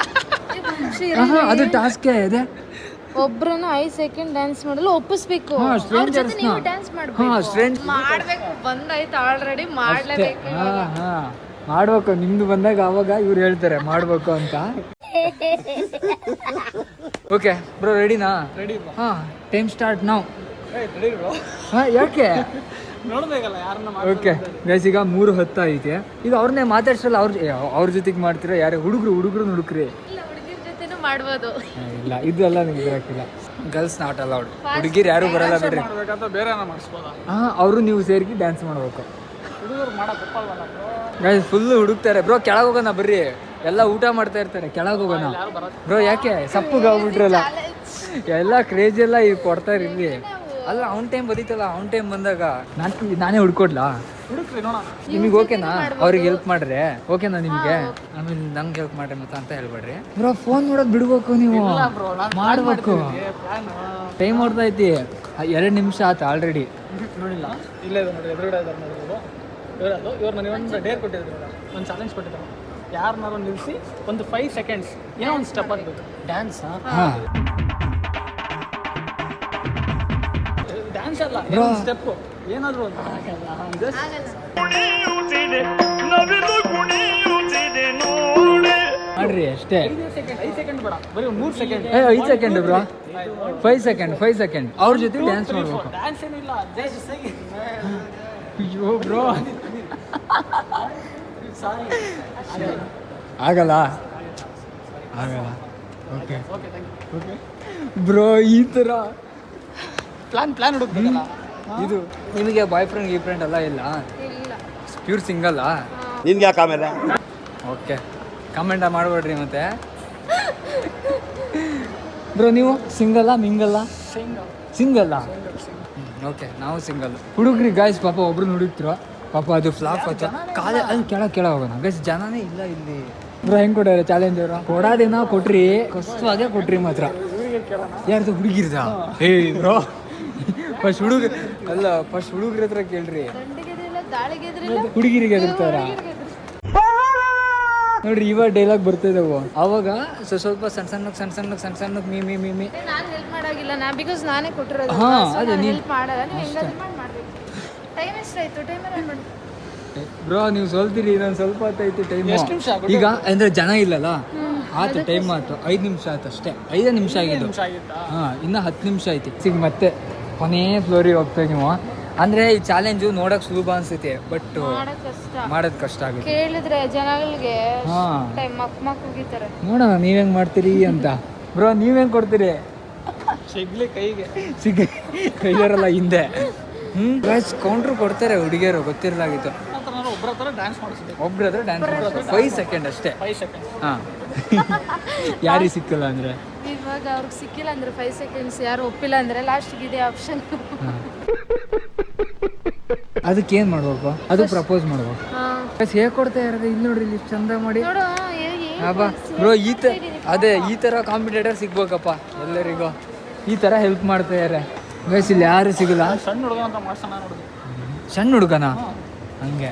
ಅದು ಟಾಸ್ಕೇ ಇದೆ. ಒಬ್ಬರನ್ನ 5 ಸೆಕೆಂಡ್ ಡ್ಯಾನ್ಸ್ ಮಾಡಲು ಒಪ್ಪಿಸ್ಬೇಕು. ಡ್ಯಾನ್ಸ್ ಮಾಡ್ಬೇಕು. ಬಂದಾಯ್ತು ಆಲ್ರೆಡಿ, ಮಾಡ್ಲೇಬೇಕು. ಮಾಡ್ಬೇಕು. ನಿಮ್ದು ಬಂದಾಗ ಅವಾಗ ಇವ್ರು ಹೇಳ್ತಾರೆ ಮಾಡ್ಬೇಕು ಅಂತ. ಓಕೆ ಬ್ರೋ, ರೆಡಿನಾ? ರೆಡಿ. ಹಾಂ, ಟೈಮ್ ಸ್ಟಾರ್ಟ್ ನಾವು. Ready bro. ಹಾಂ, ಯಾಕೆ ನೋಡ್ಬೇಕಲ್ಲ ಯಾರನ್ನ ಓಕೆ ಗೈಸ್, ಈಗ 3:10 ಐತೆ. ಈಗ ಅವ್ರನ್ನೇ ಮಾತಾಡ್ಸಲ್ಲ, ಅವ್ರ ಜೊತೆಗೆ ಮಾಡ್ತೀರಾ? ಯಾರೇ ಹುಡುಗರು ಹುಡುಕ್ರಿ? ಇಲ್ಲ, ಹುಡುಗಿರ ಜೊತೆನೂ ಮಾಡ್ಬೋದು. ಇಲ್ಲ, ಇದು ಎಲ್ಲ ನಿಮ್ಗೆ ಬರೋಕ್ಕಿಲ್ಲ. Girls not allowed. ಹುಡುಗಿರು ಯಾರು ಬರಲ್ಲ ಬಿಡ್ರಿ. ಮಾಡ್ಬೇಕಂತ ಬೇರೆ ಏನೋ ಮಾಡಿಸ್ಬೋದಾ? ಅವರು ನೀವು ಸೇರಿ ಡ್ಯಾನ್ಸ್ ಮಾಡ್ಬೇಕು. ಹುಡುಗರು ಮಾಡಕ್ ಒಪ್ಪಲ್ವಲ್ಲ ಬ್ರೋ. ಗೈಸ್ ಫುಲ್ ಹುಡುಕ್ತಾರೆ. ಬ್ರೋ ಕೆಳಗೆ ಹೋಗೋಣ ಬರ್ರಿ, ಎಲ್ಲ ಊಟ ಮಾಡ್ತಾ ಇರ್ತಾರೆ. ಕೆಳಗೆ ಹೋಗೋಣ ಬ್ರೋ. ಯಾಕೆ ಸಪ್ಪುಗೆ ಹೋಗ್ಬಿಟ್ರಲ್ಲ? ಎಲ್ಲ ಕ್ರೇಜ್ ಎಲ್ಲ ಈಗ ಕೊಡ್ತಾ ಇರ್ಲಿ. ಅಲ್ಲ, ಅವ್ನ ಟೈಮ್ ಬರೀತಲ್ಲ, ಅವ್ನ ಟೈಮ್ ಬಂದಾಗ ನಾನೇ ಹುಡ್ಕೊಡ್ಲಾ? ಹುಡುಕ್ರಿ ನೋಡೋಣ. ನಿಮಗೆ ಓಕೆನಾ? ಅವ್ರಿಗೆ ಹೆಲ್ಪ್ ಮಾಡ್ರೆ ಓಕೆನಾ ನಿಮಗೆ? ಆಮೇಲೆ ನಂಗೆ ಹೆಲ್ಪ್ ಮಾಡ್ರಿ ಮತ್ತೆ ಅಂತ ಹೇಳ್ಬೇಡ್ರಿ ಬ್ರೋ. ಫೋನ್ ನೋಡೋದು ಬಿಡ್ಬೇಕು ನೀವು, ಮಾಡ್ಬೇಕು. ಟೈಮ್ ಹೊಡ್ತಾ ಐತಿ, 2 ನಿಮಿಷ ಆಯ್ತು ಆಲ್ರೆಡಿ. ನೋಡಿಲ್ಲ, ಇಲ್ಲೇ ಇದೆ ನೋಡಿ, ಎದುರುಗಡೆ ಇದ್ದಾರೆ ನೋಡಿ ಇವರು. ಇರೋದು ಇವ್ರು ನನಗೆ ಒಂದು ಡೇರ್ ಕೊಟ್ಟಿದ್ರು, ಒಂದು ಚಾಲೆಂಜ್ ಕೊಟ್ಟಿದ್ದಾರೆ. ಯಾರನ್ನಾರು ನಿಲ್ಲಿಸಿ ಒಂದು 5 ಸೆಕೆಂಡ್ಸ್ ಏನೋ ಒಂದು ಸ್ಟೆಪ್ ಹಾಕ್ಬೇಕು. ಡ್ಯಾನ್ಸ್ ಡ್ಯಾನ್ಸ್ ಅಲ್ಲ, ಏನೋ ಒಂದು ಸ್ಟೆಪ್ಪು ಏನಾದರೂ ಒಂದು ಮಾಡ್ರಿ ಅಷ್ಟೇ. 5 ಸೆಕೆಂಡ್ ಬೇಡ, ಬರೀ 3 ಸೆಕೆಂಡ್. 5 ಸೆಕೆಂಡ್ ಬ್ರೋ, 5 ಸೆಕೆಂಡ್ ಅವ್ರ ಜೊತೆ ಡ್ಯಾನ್ಸ್ ಮಾಡ್ಬೇಕು. ಡ್ಯಾನ್ಸ್ ಏನಿಲ್ಲ, ಜಸ್ಟ್ ಅಯ್ಯೋ ಬ್ರೋ, ಆಗಲ್ಲ. ಓಕೆ ಓಕೆ ಬ್ರೋ, ಈ ಥರ ಪ್ಲಾನ್ ಹುಡುಕ್ಬೇಕಲ್ಲ. ಇದು ನಿಮಗೆ ಬಾಯ್ ಫ್ರೆಂಡ್ ಎಲ್ಲ ಇಲ್ಲ? ಇಲ್ಲ. ಪ್ಯೂರ್ ಸಿಂಗಲ್ಲಾ? ನಿನ್ಗೆ ಯಾಕೆ ಆಮೇಲೆ? ಓಕೆ, ಕಮೆಂಟ ಮಾಡಬೇಡ್ರಿ ಮತ್ತೆ. ಬ್ರೋ ನೀವು ಸಿಂಗಲ್ಲ ಮಿಂಗಲ್ಲ? ಸಿಂಗಲ್ಲ. ಓಕೆ, ನಾವು ಸಿಂಗಲ್. ಹುಡುಗ್ರಿ ಗಾಯ್ಸ್, ಪಾಪ ಒಬ್ರು ಹುಡುಕ್ತಿರೋ ಪಾಪ, ಅದು ಫ್ಲಾಪ್ ಆಯ್ತು. ಕಾಲೇ ಅಲ್ಲಿ ಕೆಳಗೆ ಹೋಗೋಣ ಗೈಸ್, ಜನನೇ ಇಲ್ಲ ಇಲ್ಲಿ. ಬ್ರೋ ಹೆಂಗೆ ಕೊಟ್ಟಾರೆ ಚಾಲೆಂಜ್ ಅವರು? ಕೊಡೋದೇನೋ ಕೊಟ್ರಿ, ಕಷ್ಟವಾಗೇ ಕೊಟ್ರಿ ಮಾತ್ರ. ಯಾರ್ದು ಹುಡುಗಿರ್ದ? ಹೇ ಬ್ರೋ, ಫಸ್ಟ್ ಹುಡುಗ್ರ ಹತ್ರ ಕೇಳ್ರಿ. ಹುಡುಗಿರಿಗೆ ಎದುರ್ತಾರ ನೋಡ್ರಿ. ಇವಾಗ ಡೈಲಾಗ್ ಬರ್ತಾ ಇದಾವು, ಅವಾಗ ಸ್ವಲ್ಪ ಸಣ್ಣ ಮೀ ನಾನು ಹೆಲ್ಪ್ ಮಾಡೋಗಿಲ್ಲ ನಾ, ಬಿಕಾಸ್ ನಾನೇ ಕೊಟ್ಟಿರೋದು. ಹಾ, ಅದೇ ನೀನು ಹೆಲ್ಪ್ ಮಾಡಲ್ಲ, ನೀವು ಹೆಂಗಾದ್ರೂ ಮಾಡ್ಬೇಕು. ಟೈಮ್ ಎಷ್ಟಾಯ್ತು? ಟೈಮರ್ ಏನು ಮಾಡಿ ಬ್ರೋ, ನೀವು ಸೋಲ್ತೀರಿ. ಇನ್ನೊಂದು ಸ್ವಲ್ಪ ಹೊತ್ತೈತಿ ಟೈಮ್. ಎಷ್ಟು ನಿಮಿಷ ಆಗುತ್ತೆ? ಈಗ ಅಂದ್ರೆ ಜನ ಇಲ್ಲಲ್ಲ, ಆಯ್ತು ಟೈಮ್ ಆಯ್ತು. 5 ನಿಮಿಷ ಆಯ್ತು ಅಷ್ಟೇ. 5 ನಿಮಿಷ ಆಗಿದ್ದು. ಇನ್ನು 10 ನಿಮಿಷ ಐತಿ. ಸಿಗ್ ಮತ್ತೆ ಕೊನೆ ಫ್ಲೋರಿಗೆ ಹೋಗ್ತಾ ನೀವು. ಅಂದ್ರೆ ಈ ಚಾಲೆಂಜು ನೋಡಕ್ ಸುಲಭ ಅನ್ಸುತ್ತೆ, ಬಟ್ ಮಾಡೋದು ಕಷ್ಟ ಆಗುತ್ತೆ. ಕೇಳಿದ್ರೆ ಜನಗಳಿಗೆ ಹಾ, ಟೈಮ್ ಮಕ್ ಹೋಗಿತಾರೆ. ನೋಡೋಣ ನೀವೇಂಗ್ ಮಾಡ್ತೀರಿ ಅಂತ. ಬ್ರೋ ನೀವೇಂಗ್ ಕೊಡ್ತೀರಿ? ಸಿಗ್ಲಿ ಕೈಗೆ ಕೈಯಾರಲ್ಲ ಹಿಂದೆ. ಕೌಂಟ್ರ್ ಕೊಡ್ತಾರೆ ಹುಡುಗಿಯರು, ಗೊತ್ತಿರಲಾಗಿತ್ತು. ಒಬ್ಬರ ಹತ್ರ ಡ್ಯಾನ್ಸ್ ಮಾಡಿಸ್ಬೇಕು. ಒಬ್ರ ಹತ್ರ ಡ್ಯಾನ್ಸ್ ಮಾಡ್ತಾರೆ. 5 ಸೆಕೆಂಡ್ ಅಷ್ಟೇ. 5 ಸೆಕೆಂಡ್. ಹಾಂ, ಯಾರಿಗೆ ಸಿಕ್ಕಲ್ಲ ಅಂದರೆ? ಇವಾಗ ಅವ್ರಿಗೆ ಸಿಕ್ಕಿಲ್ಲ ಅಂದ್ರೆ 5 ಸೆಕೆಂಡ್ಸ್, ಯಾರು ಒಪ್ಪಿಲ್ಲ ಅಂದ್ರೆ ಲಾಸ್ಟ್ಗೆ ಇದೆ ಆಪ್ಷನ್. ಅದಕ್ಕೆ ಏನು ಮಾಡ್ಬೇಕು? ಅದು ಪ್ರಪೋಸ್ ಮಾಡ್ಬೇಕು. ಹೇಗೆ ಕೊಡ್ತಾ ಇರೋದು ಇಲ್ಲಿ ನೋಡ್ರಿ, ಇಲ್ಲಿ ಚಂದ ಮಾಡಿ. ನೋಡು ಅಬ್ಬಾ ಬ್ರೋ, ಈ ಥರ ಕಾಂಪಿಟೇಟರ್ ಸಿಗ್ಬೇಕಪ್ಪ ಎಲ್ಲರಿಗೂ. ಈ ಥರ ಹೆಲ್ಪ್ ಮಾಡ್ತಾ ಇದ್ದಾರೆ ಗೈಸ್. ಇಲ್ಲಿ ಯಾರು ಸಿಗಲ್ಲ. ಸಣ್ಣ ಹುಡುಗ ಅಂತ ಮಾಡ್ಸೋಣ ನೋಡಿದ್ವಿ. ಸಣ್ಣ ಹುಡುಗನ ಹಂಗೆ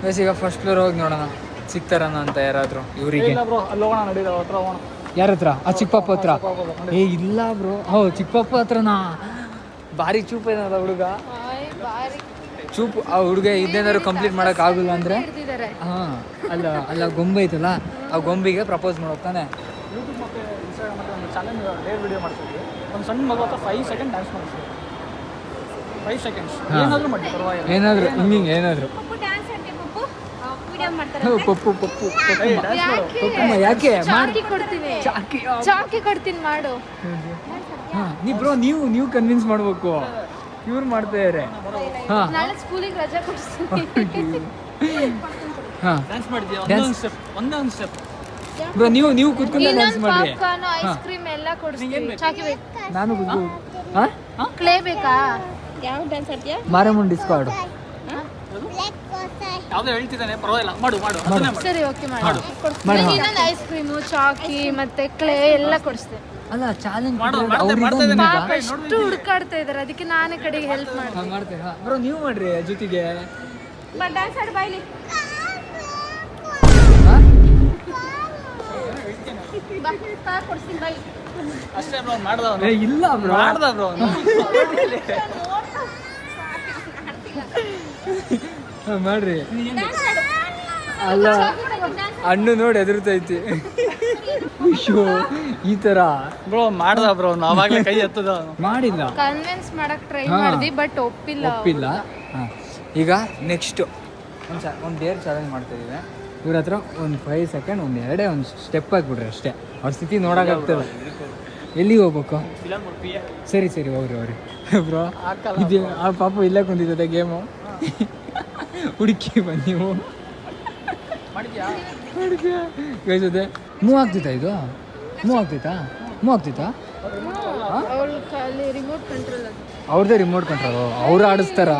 ಗೈಸ್. ಈಗ ಫಸ್ಟ್ ಫ್ಲೋರ್ ಹೋಗಿ ನೋಡೋಣ ಸಿಗ್ತಾರನ ಅಂತ ಯಾರಾದರೂ ಇವರಿಗೆ. ಇಲ್ಲ ಬ್ರೋ, ಅಲ್ಲಿ ಹೋಗೋಣ, ನಡೀದ ಹತ್ರ ಹೋಗೋಣ. ಯಾರ ಹತ್ರ? ಆ ಚಿಕ್ಕಪ್ಪ ಹತ್ರ? ಏ ಇಲ್ಲ ಬ್ರೋ, ಹೌದು ಚಿಕ್ಕಪ್ಪ ಹತ್ರನಾ? ಭಾರಿ ಚೂಪ್ ಏನಲ್ಲ ಹುಡುಗ, ಚೂಪ್. ಆ ಹುಡುಗ ಇದೇನಾದ್ರು ಕಂಪ್ಲೀಟ್ ಮಾಡೋಕೆ ಆಗಿಲ್ಲ ಅಂದರೆ ಹಾಂ, ಅಲ್ಲ ಗೊಂಬೆ ಐತಲ್ಲ, ಆ ಗೊಂಬೆಗೆ ಪ್ರಪೋಸ್ ಮಾಡೋಗ್ತಾನೆ. ಯೂಟ್ಯೂಬ್ ಮತ್ತು ಇನ್ಸ್ಟಾಗ್ರಾಮ್ ಮತ್ತು ಒಂದು ಚಾಲೆಂಜ್ ಡೇರ್ ವಿಡಿಯೋ ಮಾಡ್ತಿದ್ವಿ. ಒಂದು ಸಣ್ಣ ಮಗು ಹತ್ರ 5 ಸೆಕೆಂಡ್ ಡ್ಯಾನ್ಸ್ ಮಾಡಿಸ್ತೀವಿ. 5 ಸೆಕೆಂಡ್ಸ್ ಏನಾದರೂ ಮಾಡಿ ಪರವಾಗಿಲ್ಲ. ಏನಾದರೂ ಹಿಂಗೆ ಏನಾದರೂ ಪಪ್ಪು ಯಾಕೆ ಚಾಕಿ ಕೊಡ್ತೀನಿ ಮಾಡು. ಹಾಂ, ಬ್ರೋ ನೀವು ಕನ್ವಿನ್ಸ್ ಮಾಡ್ಬೇಕು. ಇವ್ರು ಮಾಡ್ತಾ ಇದ್ದಾರೆ. ಹಾಂ, ನಾಳೆ ಸ್ಕೂಲಿಗೆ ರಜಾ ಕೊಡ್ತೀನಿ. ಹಾಂ, ಡ್ಯಾನ್ಸ್ ಮಾಡಿದ್ಯಾ? ಒಂದೊಂದು ಸ್ಟೆಪ್ ಬ್ರೋ, ನೀವು ಕೂತ್ಕೊಂಡು ಡ್ಯಾನ್ಸ್ ಮಾಡ್ರಿ. ಐಸ್ ಕ್ರೀಮ್ ಎಲ್ಲ ಕೊಡ್ತೀನಿ. ಚಾಕಿ ಬೇಕು. ನಾನು ಹಾಂ, ಕ್ಲೇ ಬೇಕಾ? ಯಾವ ಡ್ಯಾನ್ಸ್ ಆಡ್ತೀಯಾ? ಮಾರಮ್ಮನ್ ಡಿಸ್ಕಾರ್ಡ್. ಯಾವುದೋ ಹೇಳ್ತಿದ್ದಾನೆ, ಪರವಾಗಿಲ್ಲ, ಮಾಡು. ಸರಿ, ಓಕೆ ಮಾಡು. ಇನ್ನೊಂದು ಐಸ್ ಕ್ರೀಮು, ಚಾಕಿ ಮತ್ತೆ ಕ್ಲೇ ಎಲ್ಲ ಕೊಡಿಸ್ತೇನೆ. ಅಲ್ಲ ಚಾಲೆಂಜ್ ಪಾಪ ಎಷ್ಟು ಹುಡುಕಾಡ್ತಾ ಇದಾರೆ, ಅದಕ್ಕೆ ನಾನೇ ಕಡೆಗೆ ಹೆಲ್ಪ್ ಮಾಡ್ತೀನಿ. ಮಾಡ್ತೇನೆ ಬ್ರೋ, ನೀವು ಮಾಡ್ರಿ ಜೊತೆಗೆ. ಡ್ಯಾನ್ಸ್ ಆಡಿ ಬಾಯ್ಲಿ. ಕೊಡ್ತೀನಿ ಬಾಯ್. ಅಷ್ಟೇ ಬ್ರೋ, ಮಾಡ್ದವ. ಇಲ್ಲ ಬ್ರೋ, ಮಾಡ್ದ ಬ್ರೋ. ಮಾಡ್ರಿ. ಅಲ್ಲ ಹಣ್ಣು ನೋಡಿ ಎದುರ್ತೈತಿ. ಅಯ್ಯೋ, ಈ ತರ ಬ್ರೋ ಮಾಡ್ದ ಬ್ರೋ, ಅವಾಗಲೇ ಕೈ ಎತ್ತದ. ಮಾಡಿಲ್ಲ, ಕನ್ವಿನ್ಸ್ ಮಾಡಕ್ ಟ್ರೈ ಮಾಡಿದ್ವಿ, ಬಟ್ ಒಪ್ಪಿಲ್ಲ. ಹಾಂ ಈಗ ನೆಕ್ಸ್ಟು ಒಂದು ಡೇರ್ ಚಾಲೆಂಜ್ ಮಾಡ್ತಾಯಿದ್ದೀವಿ. ಇವ್ರ ಹತ್ರ ಒಂದು 5 ಸೆಕೆಂಡ್ ಒಂದು ಸ್ಟೆಪ್ ಹಾಕ್ಬಿಡ್ರಿ ಅಷ್ಟೇ. ಅವ್ರ ಸ್ಥಿತಿ ನೋಡೋಕ್ಕಾಗ್ತದೆ. ಎಲ್ಲಿಗೆ ಹೋಗ್ಬೇಕು? ಸರಿ ಹೋಗ್ರಿ ಬ್ರೋ. ಇದು ಆ ಪಾಪ ಇಲ್ಲೇ ಕುಂತಿದ್ದೆ ಗೇಮು. ಹುಡುಕಿ ಬನ್ನಿ ನೀವು ಗೈಸದೆ ಮೂವ್ ಆಗ್ತಿತ್ತಾ? ಇದು ಮೂವ್ ಆಗ್ತಿತ್ತಾ? ಅವ್ರದ್ದೇ ರಿಮೋಟ್ ಕಂಟ್ರೋಲು. ಅವ್ರು ಆಡಿಸ್ತಾರಾ?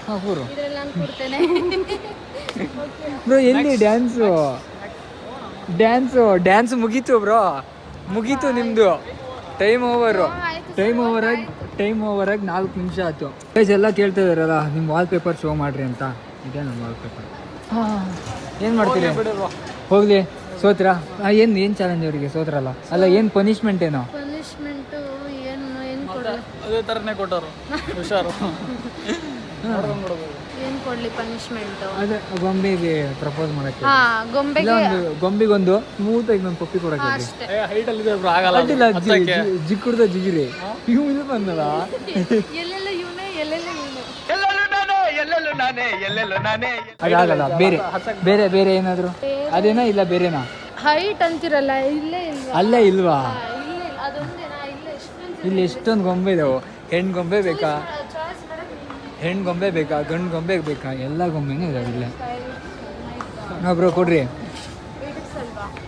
ಹಾಂ ಕೂರು ಬ್ರೋ. ಎಲ್ಲಿ ಡ್ಯಾನ್ಸ್ ಮುಗೀತು ಬ್ರೋ, ಮುಗೀತು ನಿಮ್ಮದು. ಟೈಮ್ ಓವರಾಗಿ 4 ನಿಮಿಷ ಆಯ್ತು. ಗೈಸ್ ಎಲ್ಲ ಕೇಳ್ತಾ ಇದಾರಲ್ಲ ನಿಮ್ಮ ವಾಲ್ಪೇಪರ್ ಶೋ ಮಾಡ್ರಿ ಅಂತ. ಇದೇ ನಮ್ಮ ವಾಲ್ಪೇಪರ್. ಏನು ಮಾಡ್ತೀರಿ? ಹೋಗ್ಲಿ. ಸೋತ್ರಾ? ಏನು ಚಾಲೆಂಜ್ ಅವರಿಗೆ? ಸೋತ್ರಲ್ಲ ಅಲ್ಲ, ಏನು ಪನಿಷ್ಮೆಂಟ್ ಏನೋ? ಪನಿಷ್ಮೆಂಟು ಏನು ಅದೇ ಥರನೇ ಕೊಟ್ಟರು. ಹುಷಾರು. ಏನು ಕೊಡ್ಲಿ ಪನಿಷ್ಮೆಂಟು? ಅದೇ ಗೊಂಬೆಗೆ ಪ್ರಪೋಸ್ ಮಾಡಕ್ಕೆ. ಗೊಂಬೆಗೊಂದು ಸ್ಮೂತಾಗಿ ಒಂದು ಪಪ್ಪಿ ಕೊಡಕ್ಕೆ. ಅಷ್ಟೇ. ಹೈಟಲ್ಲಿ ಆಗಲ್ಲ. ಅಡ್ಡಿಲ್ಲ, ಜಿಕ್ಕುಡ್ದ ಜಿಗಿರಿ. ಇವು ಇದು ಬಂದಲ್ಲ. ಎಲ್ಲೆಲ್ಲ ಇವನೇ ಎಲ್ಲೆಲ್ಲ ಅದಾಗಲ್ಲ. ಬೇರೆ ಏನಾದ್ರು ಅದೇನಾ? ಇಲ್ಲ ಬೇರೆನಾ? ಹೈಟ್ ಅಂತಿರಲ್ಲ, ಇಲ್ಲೇ ಇಲ್ವಾ? ಅಲ್ಲೇ ಇಲ್ವಾ? ಇಲ್ಲೇ ಅದೊಂದೇನಾ? ಇಲ್ಲೇ ಎಷ್ಟೊಂದು ಇಲ್ಲಿ ಎಷ್ಟೊಂದು ಗೊಂಬೆ ಇದಾವೆ. ಹೆಣ್ಣು ಗೊಂಬೆ ಬೇಕಾ, ಹೆಣ್ಣು ಗೊಂಬೆ ಬೇಕಾ, ಗಂಡು ಗೊಂಬೆ ಬೇಕಾ? ಎಲ್ಲ ಗೊಂಬೆನೂ ಇದಾವೆ ಇಲ್ಲೇ. ಬ್ರೋ ಕೊಡ್ರಿ.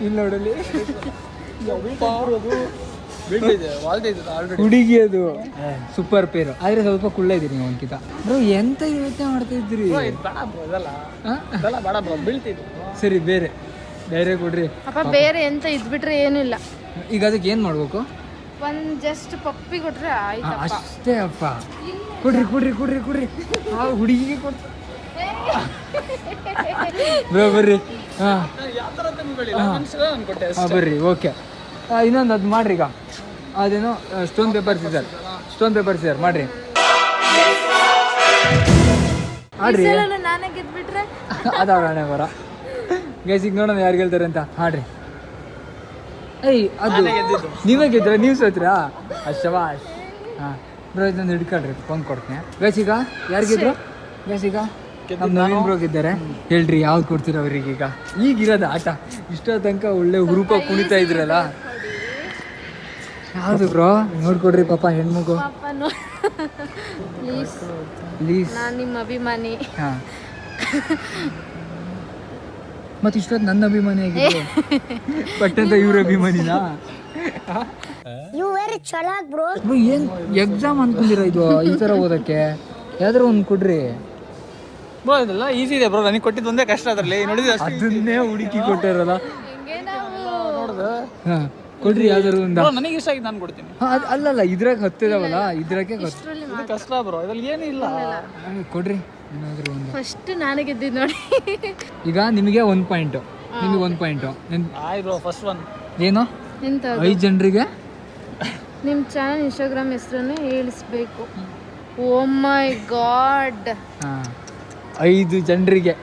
ಇಲ್ಲಿ ನೋಡಲಿ ಹುಡುಗಿ ಅದು ಸೂಪರ್ ಪೇರು. ಆದ್ರೆ ಸ್ವಲ್ಪ ಕುಳ್ಳ ಇದೀರಿ ನೀವು ಒಂದ್ಕಿತ. ಬ್ರೋ ಎಂತ ಯೋಚನೆ ಮಾಡ್ತಾ ಇದ್ರಿ? ಸರಿ ಬೇರೆ ಕೊಡ್ರಿ. ಅಪ್ಪ ಬೇರೆ ಎಂತ ಇದ್ಬಿಟ್ರೆ ಏನಿಲ್ಲ. ಈಗ ಅದಕ್ಕೆ ಏನ್ ಮಾಡ್ಬೇಕು? ಒಂದ್ ಜಸ್ಟ್ ಪಪ್ಪಿ ಕೊಟ್ರೆ ಆಯ್ತು. ಅಷ್ಟೇ ಅಪ್ಪ. ಕೊಡ್ರಿ ಆ ಹುಡುಗಿಗೆ ಕೊಡ್ತ. ಬ್ರೋ ಬರ್ರಿ. ಹಾಂ ಬರ್ರಿ. ಓಕೆ, ಇನ್ನೊಂದು ಅದು ಮಾಡ್ರಿ. ಈಗ ಅದೇನೋ ಸ್ಟೋನ್ ಪೇಪರ್ ಸೀಸರ್ ಮಾಡ್ರಿ. ಆಡ್ರಿ. ನಾನೇ ಗೆದ್ಬಿಟ್ರೆ ಅದಾವ ಹಣೆ ಬರ. ಗೈಸಿಗೆ ನೋಡೋಣ ಯಾರು ಗೆಲ್ತಾರೆ ಅಂತ. ಹಾಡ್ರಿ. ಅದು ನೀವೇ ಗೆದ್ರ, ನೀವು ಸೋತ್ರಾ? ಶಬಾಷ್. ಹಾಂ ಬ್ರೋ, ಇದೊಂದು ಹಿಡ್ಕೊಳ್ರಿ, ಫೋನ್ ಕೊಡ್ತೀನಿ. ಗೈಸಿಗ ಯಾರು ಗೆದ್ರು? ಗೈಸಿಗ ನಮ್ಮ ನವೀನ್ ಬ್ರೋ ಗೆದ್ದಾರೆ. ಹೇಳ್ರಿ ಯಾವ್ದು ಕೊಡ್ತೀರ ಅವ್ರಿಗೆ? ಈಗಿರೋದು ಆಟ. ಇಷ್ಟೋ ತನಕ ಒಳ್ಳೆ ಹುರುಪ ಕುಣಿತಾ ಇದ್ರಲ್ಲ, ಯಾವುದು ಬ್ರೋ? ನೋಡ್ಕೊಡ್ರಿ ಪಾಪ ಹೆಣ್ಮಗು. ಪ್ಲೀಸ್, ನಾನು ನಿಮ್ಮ ಅಭಿಮಾನಿ. ಹಾಂ ಮತ್ತೆ ಇಷ್ಟೊತ್ತು ನನ್ನ ಅಭಿಮಾನಿ ಆಗಿದೆ. ಪಟ್ಟಂತ ಇವ್ರ ಅಭಿಮಾನಿನಾ? ಏನ್ ಎಕ್ಸಾಮ್ ಅನ್ಕೊಂಡಿರ ಇದು? ಈ ಥರ ಓದಕ್ಕೆ ಯಾವ್ದಾರು ಒಂದು ಕೊಡ್ರಿ. ಬ್ರೋ ಇದೆಲ್ಲ ಈಸಿ ಇದೆ ಬ್ರೋ. ನನಗೆ ಕೊಟ್ಟಿದ್ದು ಒಂದೇ ಕಷ್ಟ ಅದರಲ್ಲಿ. ನೋಡಿದ್ರೆ ಅದನ್ನೇ ಹುಡುಕಿ ಕೊಟ್ಟಾರಲ್ಲ. ನೋಡ್ದೆ. ಹಾಂ ಕೊಡ್ರಿ ಯಾವ್ದಾರು ಒಂದು. ನನಗೆ ಇಷ್ಟ ಆಗಿದೆ, ನಾನು ಕೊಡ್ತೀನಿ. ಅಲ್ಲಲ್ಲ, ಇದ್ರಾಗ ಹತ್ತಿದಾವಲ್ಲ, ಇದ್ರಾಗೆ ಕಷ್ಟ ಬ್ರೋ. ಇದ್ರಲ್ಲಿ ಏನೂ ಇಲ್ಲ. ಕೊಡ್ರಿ ಏನಾದ್ರು ಒಂದು. ಫಸ್ಟ್ ನಾನು ಗೆದ್ದಿದ್ದು ನೋಡಿ. ಈಗ ನಿಮಗೆ 1 ಪಾಯಿಂಟು, ನಿಮಗೆ 1 ಪಾಯಿಂಟು. ಆಯ್ ಬ್ರೋ, ಫಸ್ಟ್ ಒನ್ ಏನೋ ಎಂತ 5 ಜನರಿಗೆ ನಿಮ್ಮ ಚಾನಲ್ ಇನ್ಸ್ಟಾಗ್ರಾಮ್ ಹೆಸರನ್ನು ಹೇಳಿಸ್ಬೇಕು. ಓ ಮೈ ಗಾಡ್. ಹಾಂ 5 ಜನರಿಗೆ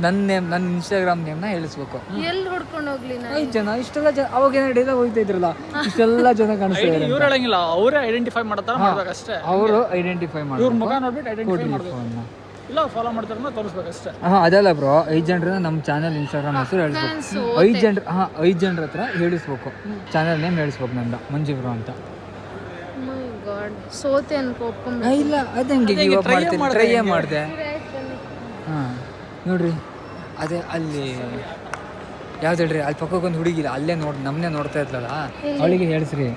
ನನ್ನ ಇನ್ಸ್ಟಾಗ್ರಾಮ್ ನೇಮ್ನ ಹೇಳಿಸ್ಬೇಕು. ಎಲ್ಲಿ ಹೊಡ್ಕೊಂಡು ಹೋಗ್ಲಿ ನಾನು? 5 ಜನ. ಇಷ್ಟೆಲ್ಲ ಜನ ಅವಾಗ ಏನೋ ಡೇಟಾ ಹೋಗ್ತಾ ಇದ್ರಲ್ಲ, ಇಷ್ಟೆಲ್ಲ ಜನ ಕಾಣಿಸ್ತಾರೆ. ಇವ್ರು ಹೇಳಂಗಿಲ್ಲ, ಅವರೇ ಐಡೆಂಟಿಫೈ ಮಾಡ್ತಾರೆ, ಮಾಡ್ಬೇಕಷ್ಟೇ. ಅವರು ಐಡೆಂಟಿಫೈ ಮಾಡಿ ಇವ್ರ ಮುಖ ನೋಡ್ಬಿಟ್ಟು ಐಡೆಂಟಿಫೈ ಮಾಡಬೇಕು. ಇಲ್ಲ ಫಾಲೋ ಮಾಡ್ತಾರೆ ತೋರಿಸ್ಬೇಕಷ್ಟೇ. ಹಾಂ ಅದಲ್ಲ ಬ್ರೋ, 5 ಜನರ ನಮ್ಮ ಚಾನಲ್ ಇನ್ಸ್ಟಾಗ್ರಾಮ್ ಹೆಸರು ಹೇಳಿಸ್ಬೇಕು. 5 ಜನರು. ಹಾಂ 5 ಜನರ ಹತ್ರ ಹೇಳಿಸ್ಬೇಕು. ಚಾನಲ್ ನೇಮ್ ಹೇಳಿಸ್ಬೇಕು. ನಂದ ಮಂಜು ಬ್ರೋ ಅಂತ. ಸೋತೆ ಅನ್ಕೋಪ್ಕೊಂಡ್. ಇಲ್ಲ ಅದಂಗೆ ಟ್ರೈ ಮಾಡಿದೆ. ಹಾಂ ನೋಡ್ರಿ, ಅದೇ ಅಲ್ಲಿ ಯಾವ್ದು ಹೇಳ್ರಿ, ಅಲ್ಲಿ ಪಕ್ಕಕ್ಕೊಂದು ಹುಡುಗಿಲ್ಲ, ಅಲ್ಲೇ ನಮ್ಮನ್ನೇ ನೋಡ್ತಾ ಇದ್ಲಲ್ಲ, ಅವಳಿಗೆ ಹೇಳಿಸ್ರಿ.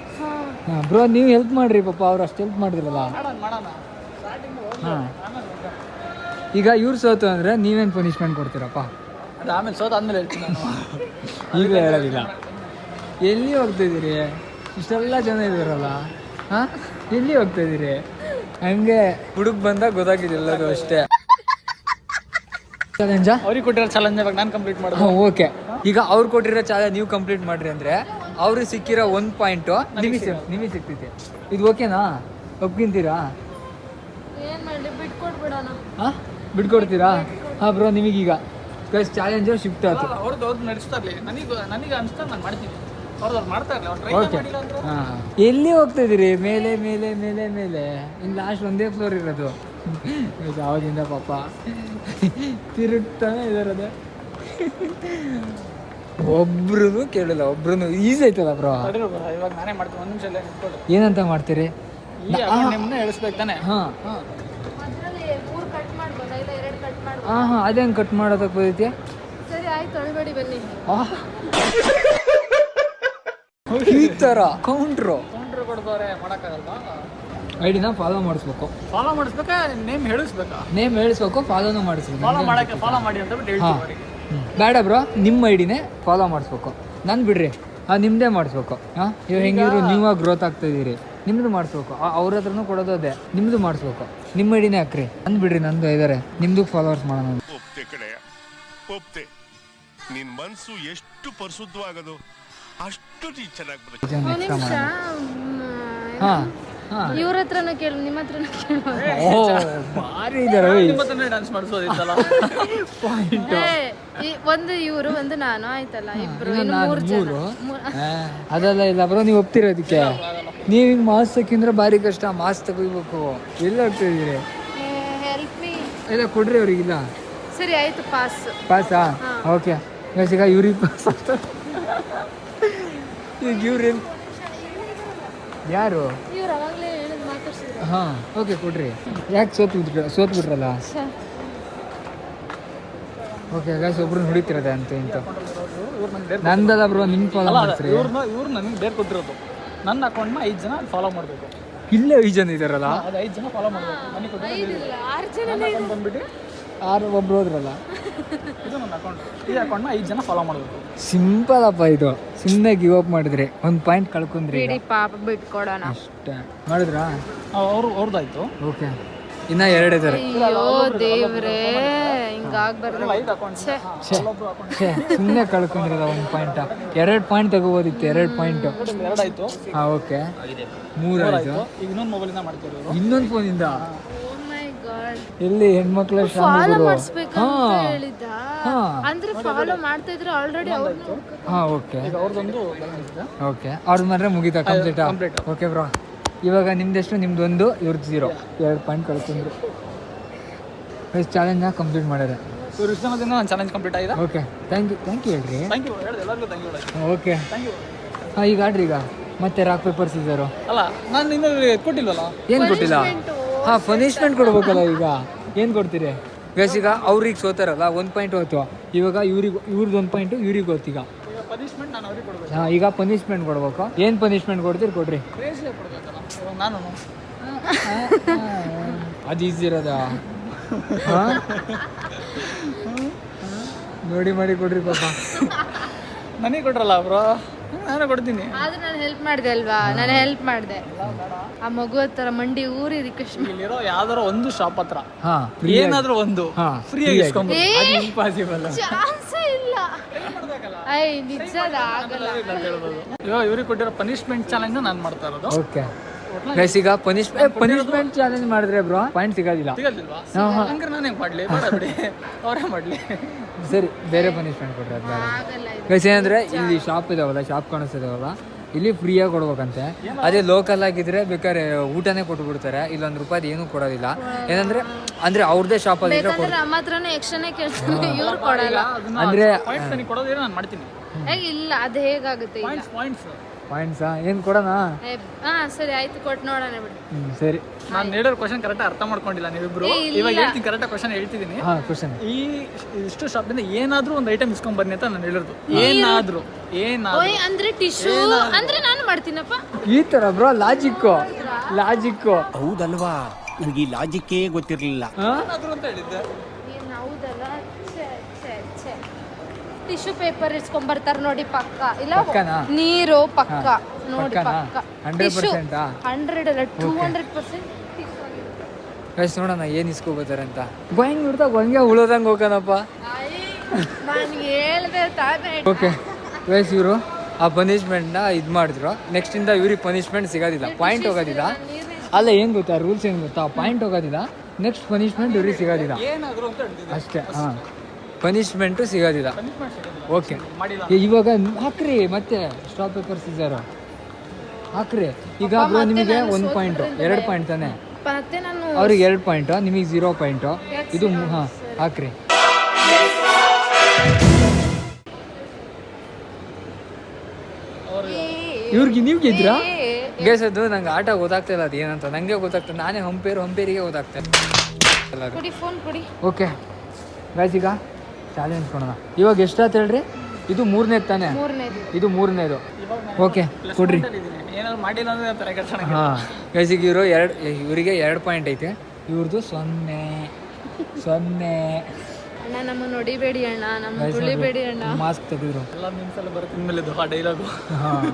ಹಾಂ ಬ್ರೋ, ನೀವು ಹೆಲ್ಪ್ ಮಾಡ್ರಿ ಪಾಪ, ಅವ್ರು ಅಷ್ಟು ಹೆಲ್ಪ್ ಮಾಡಿದ್ರಲ್ಲ. ಹಾಂ ಈಗ ಇವ್ರು ಸೋತು ಅಂದರೆ ನೀವೇನು ಪನಿಷ್ಮೆಂಟ್ ಕೊಡ್ತೀರಪ್ಪ? ಅದು ಆಮೇಲೆ ಸೋತಾದ್ಮೇಲೆ ಹೇಳ್ತೀನಿ ನಾನು. ಈಗಲೇ ಹೇಳೋದಿಲ್ಲ. ಎಲ್ಲಿ ಹೋಗ್ತಾಯಿದ್ದೀರಿ? ಇಷ್ಟೆಲ್ಲ ಜನ ಇದ್ದಾರಲ್ಲ. ಹಾಂ ಎಲ್ಲಿ ಹೋಗ್ತಾಯಿದ್ದೀರಿ? ಹಂಗೆ ಹುಡುಗ ಬಂದಾಗ ಗೊತ್ತಾಗಿದ್ದೆಲ್ಲದು ಅಷ್ಟೇ. ಚಾಲೆಂಜಾ? ಅವ್ರಿಗೆ ಕೊಟ್ಟಿರೋ ಚಾಲೆಂಜ್ ಇವಾಗ ನಾನು ಕಂಪ್ಲೀಟ್ ಮಾಡೋದು. ಹಾಂ ಓಕೆ. ಈಗ ಅವ್ರು ಕೊಟ್ಟಿರೋ ಚಾಲೆಂಜ್ ನೀವು ಕಂಪ್ಲೀಟ್ ಮಾಡಿರಿ ಅಂದರೆ ಅವ್ರಿಗೆ ಸಿಕ್ಕಿರೋ 1 ಪಾಯಿಂಟು ನಿಮಗೆ ಸಿಗ್ತೈತೆ. ಇದು ಓಕೆನಾ? ಒಪ್ಕೊಂತೀರಾ? ಏನು ಮಾಡಲಿ, ಬಿಟ್ಕೊಟ್ಬಿಡೋಣ. ಹಾಂ ಬಿಟ್ಕೊಡ್ತೀರಾ? ಹಾಂ ಬ್ರೋ, ನಿಮಗೀಗ ಚಾಲೆಂಜರ್ ಶಿಫ್ಟ್ ಆಯ್ತು. ಅವ್ರದ್ದು ನಡೆಸ್ತಾ ಇರಲಿ. ನನಗೆ ಅನಿಸ್ತಾ ನಾನು ಮಾಡ್ತೀನಿ. ಅವ್ರದ್ದು ಮಾಡ್ತಾ ಇರಲಿ, ಅವ್ರು ಟ್ರೈ ಓಕೆ ಮಾಡಿಲ್ಲ ಅಂದ್ರೆ ಹಾಂ ಎಲ್ಲಿ ಹೋಗ್ತಾ ಇದ್ದೀರಿ? ಮೇಲೆ ಮೇಲೆ ಮೇಲೆ ಮೇಲೆ ಇನ್ನು ಲಾಸ್ಟ್ ಒಂದೇ ಫ್ಲೋರ್ ಇರೋದು. ಯಾವಾಗಿಂದ ಪಾಪ ತಿರುಗ್ತಾನೆ ಇದಾರದೆ. ಒಬ್ರು ಕೇಳಿಲ್ಲ, ಒಬ್ರು ಈಸಿ ಆಯ್ತಲ್ಲ ಬ್ರೋ. ತಡೀರಿ bro, ಇವಾಗ ನಾನೇ ಮಾಡ್ತೀನಿ, ಒಂದು ನಿಮಿಷ ಇಲ್ಲೇ ನಿಂತ್ಕೊಳ್ಳಿ. ಏನಂತ ಮಾಡ್ತೀರಿ? ಈ ಅಕೌಂಟ್ ನಿಮ್ಮನ್ನ ಹೇಳಿಸ್ಬೇಕು ತಾನೆ. ಹಾಂ ಅದ್ರಲ್ಲಿ 3 ಕಟ್ ಮಾಡ್ಬೋದಾ ಇಲ್ಲ 2 ಕಟ್ ಮಾಡ್ಬೋದು? ಹಾಂ ಹಾಂ ಅದೇ ಹೆಂಗೆ ಕಟ್ ಮಾಡೋದಕ್ಕೆ ಬರ್ತೈತಿ? ಸರಿ ಆಯ್ತು, ಅಳಬೇಡಿ ಬನ್ನಿ. ಈ ಥರ ಕೌಂಟ್ರು ಕೌಂಟ್ರ್ ಕೊಡ್ದವ್ರೆ ಮಾಡೋಕ್ಕಾಗಲ್ವಾ? ಐಡಿನ ಫಾಲೋ ಮಾಡಿಸ್ಬೇಕು. ಫಾಲೋ ಮಾಡಿಸ್ಬೇಕಾ, ನೇಮ್ ಹೇಳಿಸ್ಬೇಕಾ? ನೇಮ್ ಹೇಳಿಸ್ಬೇಕು, ಫಾಲೋನು ಮಾಡಿಸ್ಬೇಕು. ಫಾಲೋ ಮಾಡೋಕ್ಕೆ ಫಾಲೋ ಮಾಡಿ ಅಂತ ಬಿಟ್ಟು ಹೇಳ್ತೀವಿ ಹಾಂ ಅವರಿಗೆ. ಬೇಡ ಬ್ರೋ, ನಿಮ್ಮ ಐಡಿನೇ ಫಾಲೋ ಮಾಡಿಸ್ಬೇಕು. ನಾನು ಬಿಡ್ರಿ, ನಿಮ್ಮದೇ ಮಾಡಿಸ್ಬೇಕು. ಹಾಂ ಇವಾಗ ಹೆಂಗಿದ್ರು ನೀವಾಗ ಗ್ರೋತ್ ಆಗ್ತಾ ಇದ್ದೀರಿ, ನಿಮ್ಮದು ಮಾಡಿಸ್ಬೇಕು. ಅವ್ರ ಹತ್ರನೂ ಕೊಡೋದು ಅದೇ, ನಿಮ್ಮದು ಮಾಡಿಸ್ಬೇಕು. ನಿಮ್ಮ ಐಡಿನೇ ಹಾಕ್ರಿ. ಅಂದು ಬಿಡ್ರಿ, ನಂದು ಇದ್ದಾರೆ, ನಿಮ್ಮದು ಫಾಲೋವರ್ಸ್ ಮಾಡೋಣ. ಒಪ್ತೆ ಕಡೆ ಒಪ್ತೆ. ನಿನ್ ಮನ್ಸು ಎಷ್ಟು ಪರಿಶುದ್ಧವಾಗದು ಅಷ್ಟು ಚೆನ್ನಾಗಿ ಬರುತ್ತೆ. ಒಂದು ನಿಮಿಷ. ಹಾಂ ಹಾಂ ಇವ್ರ ಹತ್ರನೂ ಕೇಳು, ನಿಮ್ಮ ಹತ್ರನೂ ಕೇಳು. ಓ ಭಾರಿ ಇದ್ದಾರೆ. ನಿಮ್ಮ ಹತ್ರನೇ ಡ್ಯಾನ್ಸ್ ಮಾಡಿಸೋದಿತ್ತಲ್ಲ. ಒಂದು ಇವರು ಒಂದು ನಾನು ಆಯ್ತಲ್ಲ, ಇಬ್ರು ಇನ್ನು ಇನ್ನು ನಾನು 3 ಜನ. ಅದೆಲ್ಲ ಇಲ್ಲ ಬ್ರೋ, ನೀವು ಒಪ್ತಿರೋದಕ್ಕೆ. ನೀವು ಹಿಂಗೆ ಮಾಸ್ ತಕ್ಕಿಂದ್ರೆ ಭಾರಿ ಕಷ್ಟ. ಮಾಸ್ ತಗೋಬೇಕು. ಎಲ್ಲ ಹೋಗ್ತಿದ್ದೀರಿ? Help me. ಇಲ್ಲ ಕೊಡ್ರಿ ಅವ್ರಿಗಿಲ್ಲ. ಸರಿ ಆಯ್ತು, ಪಾಸ್. ಪಾಸಾ? ಓಕೆ ಈಗ ಇವ್ರಿಗೆ ಪಾಸ್. ಈಗ ಇವ್ರೇನು ಯಾರು? ಇವ್ರು ಅವಾಗಲೇ ಹೇಳಿದ್ ಮಾತಾಡ್ಸಿದ್ರು. ಹಾಂ ಓಕೆ ಕೊಡ್ರಿ. ಯಾಕೆ ಸೋತ್ಬಿಟ್ರಲ್ಲ? ಓಕೆ ಗಾಯ್ಸ್, ಒಬ್ರು ಹೊಡಿತಿರೋದೆ ಅಂತ ಇಂತ. ನಂದಲ್ಲ ಬ್ರೋ, ನಿಮ್ಮ ಫಾಲೋ ಮಾಡ್ತೀರಿ. ಇವ್ರು ನನಗೆ ಬೇರೆ ಕೊಟ್ಟಿರೋದು. ನನ್ನ ಅಕೌಂಟ್ನ 5 ಜನ ಫಾಲೋ ಮಾಡಬೇಕು. ಇಲ್ಲೇ 5 ಜನ ಇದ್ದಾರಲ್ಲ? ಅದು 5 ಜನ ಫಾಲೋ ಮಾಡಬೇಕು. ನನಗೆ ಕೊಟ್ಟಿರೋದು 6 ಜನ ಅಕೌಂಟ್ ಬಂದ್ಬಿಟ್ಟು 6 ಒಬ್ರು ಹೋದ್ರಲ್ಲ. ಇದು ನನ್ನ ಅಕೌಂಟ್. ಈ ಅಕೌಂಟ್ನ 5 ಜನ ಫಾಲೋ ಮಾಡಬೇಕು. ಸಿಂಪಲ್ ಅಪ್ಪ ಇದು. ಸುಮ್ಮನೆ ಗಿವ್ ಅಪ್ ಮಾಡಿದ್ರಿ, 1 ಪಾಯಿಂಟ್ ಕಳ್ಕೊಂಡ್ರಿ. ಬಿಡಿ ಪಾಪ, ಬಿಟ್ಕೊಡೋಣ ಅಷ್ಟೇ ಮಾಡಿದ್ರಾ? ಅವ್ರದ್ದಾಯ್ತು. ಓಕೆ ಇನ್ನ 2 ಇದ್ದಾರೆ. ಅಯ್ಯೋ ದೇವ್ರೇ, ಹಿಂಗಾಗ್ಬಾರ್ದು. 5 ಅಕೌಂಟ್ಸ್. ಸುಮ್ಮನೆ ಕಳ್ಕೊಂಡ್ರಲ್ಲ 1 ಪಾಯಿಂಟ್. 2 ಪಾಯಿಂಟ್ ತಗೋಬೋದಿತ್ತು. 2 ಪಾಯಿಂಟ್. 2 ಆಯ್ತು. ಹಾಂ ಓಕೆ 3 ಆಯ್ತು. ಈಗ ಇನ್ನೊಂದು ಮೊಬೈಲಿಂದ ಮಾಡ್ತಿರೋದು. ಇನ್ನೊಂದು ಫೋನಿಂದ Oh my God. ಎಲ್ಲಿ ಹೆಣ್ಮಕ್ಳ ಫಾಲೋ ಮಾಡಿಸ್ಬೇಕಂತ ಹೇಳಿದ್ದ. ಹಾಂ ಅಂದ್ರೆ ಫಾಲೋ ಮಾಡ್ತಾ ಇದ್ರೆ ಆಲ್ರೆಡಿ ಅವ್ರು. ಹಾಂ ಓಕೆ ಈಗ ಅವ್ರದ್ದೊಂದು ಬ್ಯಾಲೆನ್ಸ್ ಇದೆ. ಓಕೆ ಅವ್ರದ್ದು ಮಾತ್ರ ಮುಗೀತಾ ಕಂಪ್ಲೀಟಾ? complete. ಓಕೆ ಬ್ರೋ, ಇವಾಗ ನಿಮ್ದೆಷ್ಟು? ನಿಮ್ದು 1, ಇವ್ರದ್ದು 0. 2 ಪಾಯಿಂಟ್ ಕಳ್ಕೊಂಡ್ರು. ಚಾಲೆಂಜ್ನ ಕಂಪ್ಲೀಟ್ ಮಾಡ್ಯಾರ. ಇವ್ರು ಇಷ್ಟು ಜನದಿಂದ ನನ್ನ ಚಾಲೆಂಜ್ ಕಂಪ್ಲೀಟ್ ಆಗಿದೆ. ಓಕೆ ಥ್ಯಾಂಕ್ ಯು ಹೇಳ್ರಿ. ಥ್ಯಾಂಕ್ ಯು ಹೇಳಿದೆ, ಎಲ್ಲರಿಗೂ thank you. Okay thank you. ಹಾಂ ಈಗ ಆಡ್ರಿ. ಈಗ ಮತ್ತೆ ರಾಕ್ ಪೇಪರ್ ಸೀಸರು ಅಲ್ಲ, ನಾನು ಇನ್ನೂ ಕೊಟ್ಟಿಲ್ವಲ್ಲ. ಏನು ಕೊಟ್ಟಿಲ್ಲ? ಹಾಂ ಪನಿಷ್ಮೆಂಟ್ ಕೊಡ್ಬೇಕಲ್ಲ. ಈಗ ಏನು ಕೊಡ್ತೀರಿ? ಗೈಸ್ ಈಗ ಅವ್ರಿಗೆ ಸೋತಾರಲ್ಲ 1 ಪಾಯಿಂಟ್ ಹೋಯ್ತು. ಇವಾಗ ಇವ್ರದ್ದು 1 ಪಾಯಿಂಟು ಇವ್ರಿಗೆ ಹೋಯ್ತು. ಈಗ ಪನಿಷ್ಮೆಂಟ್ ನಾನು ಅವ್ರಿಗೆ ಕೊಡಬೇಕು. ಹಾಂ ಈಗ ಪನಿಷ್ಮೆಂಟ್ ಕೊಡ್ಬೇಕು. ಏನು ಪನಿಷ್ಮೆಂಟ್ ಕೊಡ್ತೀರಿ? ಕೊಡ್ರಿ. ಕ್ರೇಜಿಯಾಗಿ ಕೊಡಬೇಕಲ್ಲ. ಇವಾಗ ನಾನು ಅದು ಈಸಿ ಇರೋದಾ? ಹಾಂ ನೋಡಿ ಮಾಡಿ ಕೊಡ್ರಿ ಪಾಪ. ನನಗೆ ಕೊಟ್ರಲ್ಲ ಬ್ರೋ, ನಾನೇ ಕೊಡ್ತೀನಿ. ಆದ್ರೆ ನಾನು ಹೆಲ್ಪ್ ಮಾಡಿದೆ ಅಲ್ವಾ, ನಾನು ಹೆಲ್ಪ್ ಮಾಡಿದೆ. ಆ ಮಗು ಹತ್ರ ಮಂಡಿ ಊರಿ ರಿಕ್ವೆಸ್ಟ್ ಇಲ್ಲಿರೋ ಯಾವ್ದಾರ ಒಂದು ಶಾಪ್ ಹತ್ರ ಹಾಂ ಏನಾದ್ರೂ ಒಂದು ಹಾಂ ಫ್ರೀಯಾಗಿ ಇಸ್ಕೊಂಬೋದು. ಅದು ಇಂಪಾಸಿಬಲ್. ಚಾನ್ಸೇ ಇಲ್ಲ. ಐ ನಿಜದ ಆಗಲ್ಲ. ಇವಾಗ ಇವ್ರಿಗೆ ಕೊಟ್ಟಿರೋ ಪನಿಷ್ಮೆಂಟ್ ಚಾಲೆಂಜ್ ನಾನು ಮಾಡ್ತಾ ಇರೋದು. ಓಕೆ ಗೈಸ್ ಈಗ ಪನಿಷ್ಮೆಂಟ್ ಚಾಲೆಂಜ್ ಮಾಡಿದ್ರೆ ಬ್ರೋ ಪಾಯಿಂಟ್ ಸಿಗೋದಿಲ್ಲ. ಸಿಗಲ್ವಾ? ಹಂಗಾರೆ ನಾನು ಹೆಂಗೆ ಮಾಡಲಿ? ಬೇಡ ಬಿಡಿ, ಅವರೇ ಮಾಡಲಿ. ಸರಿ ಬೇರೆ ಪನಿಷ್ಮೆಂಟ್ ಕೊಡ್ರಿ. ಅದು ಬೇಡ ಆಗಲ್ಲ ಇದು. ಗೈಸ್ ಏನಂದ್ರೆ ಇಲ್ಲಿ ಶಾಪ್ ಇದಾವಲ್ಲ, ಶಾಪ್ ಕಾಣಿಸ್ತಿದಾವಲ್ಲ, ಇಲ್ಲಿ ಫ್ರೀಯಾಗಿ ಕೊಡ್ಬೇಕಂತೆ. ಅದೇ ಲೋಕಲ್ ಆಗಿದ್ರೆ ಬೇಕಾದ್ರೆ ಊಟನೇ ಕೊಟ್ಬಿಡ್ತಾರೆ. ಇಲ್ಲ ₹1 ಏನೂ ಕೊಡೋದಿಲ್ಲ. ಏನಂದ್ರೆ ಅಂದ್ರೆ ಅವ್ರದ್ದೇ ಶಾಪ್ ಆಗಿದ್ರೆ ಬೇಕಂದ್ರೆ ನಮ್ಮ ಹತ್ರನೇ ಎಕ್ಸ್ಟ್ರಾನೇ ಕೇಳ್ತಾರೆ, ಇವ್ರು ಕೊಡಲ್ಲ. ಅಂದ್ರೆ ಪಾಯಿಂಟ್ಸ್ ನನಗೆ ಕೊಡೋದೇನೋ ನಾನು ಮಾಡ್ತೀನಿ. ಇಲ್ಲ, ಅದು ಹೇಗಾಗುತ್ತೆ ಈಗ? ಪಾಯಿಂಟ್ಸ್ ಏನು ಕೊಡೋಣ? ಹಾ ಸರಿ ಆಯ್ತು, ಕೊಟ್ಟು ನೋಡೋಣ ಬಿಡಿ. ಸರಿ ನಾನು ಹೇಳಿರೋ ಕ್ವಶನ್ ಕರೆಕ್ಟ್ ಅರ್ಥ ಮಾಡ್ಕೊಂಡಿಲ್ಲ ನೀವಿಬ್ರು. ಇವಾಗ ಹೇಳ್ತೀನಿ, ಕರೆಕ್ಟ್ ಕ್ವಶನ್ ಹೇಳ್ತಿದ್ದೀನಿ. ಹಾಂ ಕ್ವಶನ್. ಈ ಇಷ್ಟು ಶಾಪಿಂದ ಏನಾದ್ರೂ ಒಂದು ಐಟಮ್ ಇಸ್ಕೊಂಡ್ ಬನ್ನಿ ಅಂತ ನಾನು ಹೇಳಿರೋದು. ಏನಾದ್ರೂ ಓಯ್ ಅಂದ್ರೆ ಟಿಶ್ಯೂ ಅಂದ್ರೆ ನಾನು ಮಾಡ್ತೀನಪ್ಪ. ಈ ಥರ ಬ್ರೋ ಲಾಜಿಕ್ಕು. ಹೌದಲ್ವಾ, ನನಗೆ ಈ ಲಾಜಿಕ್ಕೇ ಗೊತ್ತಿರಲಿಲ್ಲ. ಏನಾದ್ರೂ ಅಂತ ಹೇಳಿದ್ದೆ. ಏನ್ ಹೌದಲ್ಲ? ಟಿಶ್ಯೂ ಪೇಪರ್ ಇಸ್ಕೊಂಡ್ ಬರ್ತಾರ ನೋಡಿ ಪಕ್ಕ. ಇಲ್ಲ ಪಕ್ಕನಾ? ನೀರು ಪಕ್ಕ ನೋಡಿ ಪಕ್ಕನಾ? ಪಕ್ಕ. 100% 100 ಅಲ್ಲ 200%. ಗೈಸ್ ನೋಡೋಣ ಏನು ಇಸ್ಕೋಬೋತಾರೆ ಅಂತ. ಗೋಯಿಂಗ್ ನೋಡ್ತಾ ಗೊಂಗೆ ಉಳೋದಂಗೆ ಹೋಗೋಣಪ್ಪ. ನಾನು ಹೇಳ್ದೆ ತಾನೇ. ಓಕೆ ಗೈಸ್ ಇವರು ಆ ಪನಿಷ್ಮೆಂಟ್ನ ಇದು ಮಾಡಿದ್ರು. ನೆಕ್ಸ್ಟಿಂದ ಇವ್ರಿಗೆ ಪನಿಷ್ಮೆಂಟ್ ಸಿಗೋದಿಲ್ಲ, ಪಾಯಿಂಟ್ ಹೋಗೋದಿಲ್ಲ. ಅಲ್ಲ ಏನು ಗೊತ್ತಾ, ರೂಲ್ಸ್ ಏನು ಗೊತ್ತಾ, ಪಾಯಿಂಟ್ ಹೋಗೋದಿಲ್ಲ, ನೆಕ್ಸ್ಟ್ ಪನಿಷ್ಮೆಂಟ್ ಇವ್ರಿಗೆ ಸಿಗೋದಿಲ್ಲ ಏನಾದ್ರು ಅಂತ ಹೇಳ್ತಿದ್ದೆ ಅಷ್ಟೇ. ಹಾಂ ಪನಿಷ್ಮೆಂಟು ಸಿಗೋದಿಲ್ಲ. ಓಕೆ, ಇವಾಗ ಹಾಕ್ರಿ ಮತ್ತೆ ಸ್ಟಾಪ್ ಪೇಪರ್ ಸೀಸರ್ ಹಾಕ್ರಿ. ಈಗ ಬ್ರೋ ನಿಮಗೆ 1 ಪಾಯಿಂಟು 2 ಪಾಯಿಂಟ್ ತಾನೆ, ಮತ್ತೆ ನಾನು ಅವ್ರಿಗೆ 2 ಪಾಯಿಂಟು, ನಿಮಗೆ 0 ಪಾಯಿಂಟು. ಇದು ಹಾಂ ಹಾಕ್ರಿ. ಇವ್ರಿಗೆ ನೀವು ಗೆದ್ರಾ ಗೈಸ್? ಅದು ನಂಗೆ ಆಟ ಗೊತ್ತಾಗ್ತಾ ಇಲ್ಲ, ಅದು ಏನಂತ ನನಗೆ ಗೊತ್ತಾಗ್ತದೆ. ನಾನೇ ಹಂಪೇರಿಗೆ ಗೊತ್ತಾಗ್ತಾ ಇಲ್ಲ. ಕೊಡಿ ಫೋನ್ ಕೊಡಿ. ಓಕೆ ಗೈಸ್, ಈಗ ಚಾಲೆಂಜ್ ಕೊಡೋಣ. ಇವಾಗ ಎಷ್ಟಾಯ್ತು ಹೇಳ್ರಿ? ಇದು 3ನೇದು ತಾನೆ? ಇದು 3ನೇದು. ಓಕೆ ಕೊಡ್ರಿ. ಏನಾದ್ರು ಮಾಡಿಲ್ಲ ಅಂದ್ರೆ ತರ ಕೆಲಸ. ಹಾಂ ಗೈಸ್, ಈಗ ಇವರಿಗೆ 2 ಪಾಯಿಂಟ್ ಐತೆ, ಇವ್ರದ್ದು 0. ಅಣ್ಣ ನಮ್ಮನ್ನು ಹೊಡಿಬೇಡಿ ಅಣ್ಣ, ನಮ್ಮ ತುಳಿಬೇಡಿ ಅಣ್ಣ. ಮಾಸ್ಕ್ ತೆಗೆದ್ರು ಎಲ್ಲ ಮೀನ್ಸಲ್ಲಿ ಬರುತ್ತೆ ಇನ್ಮೇಲೆ ಆ ಡೈಲಾಗು. ಹಾಂ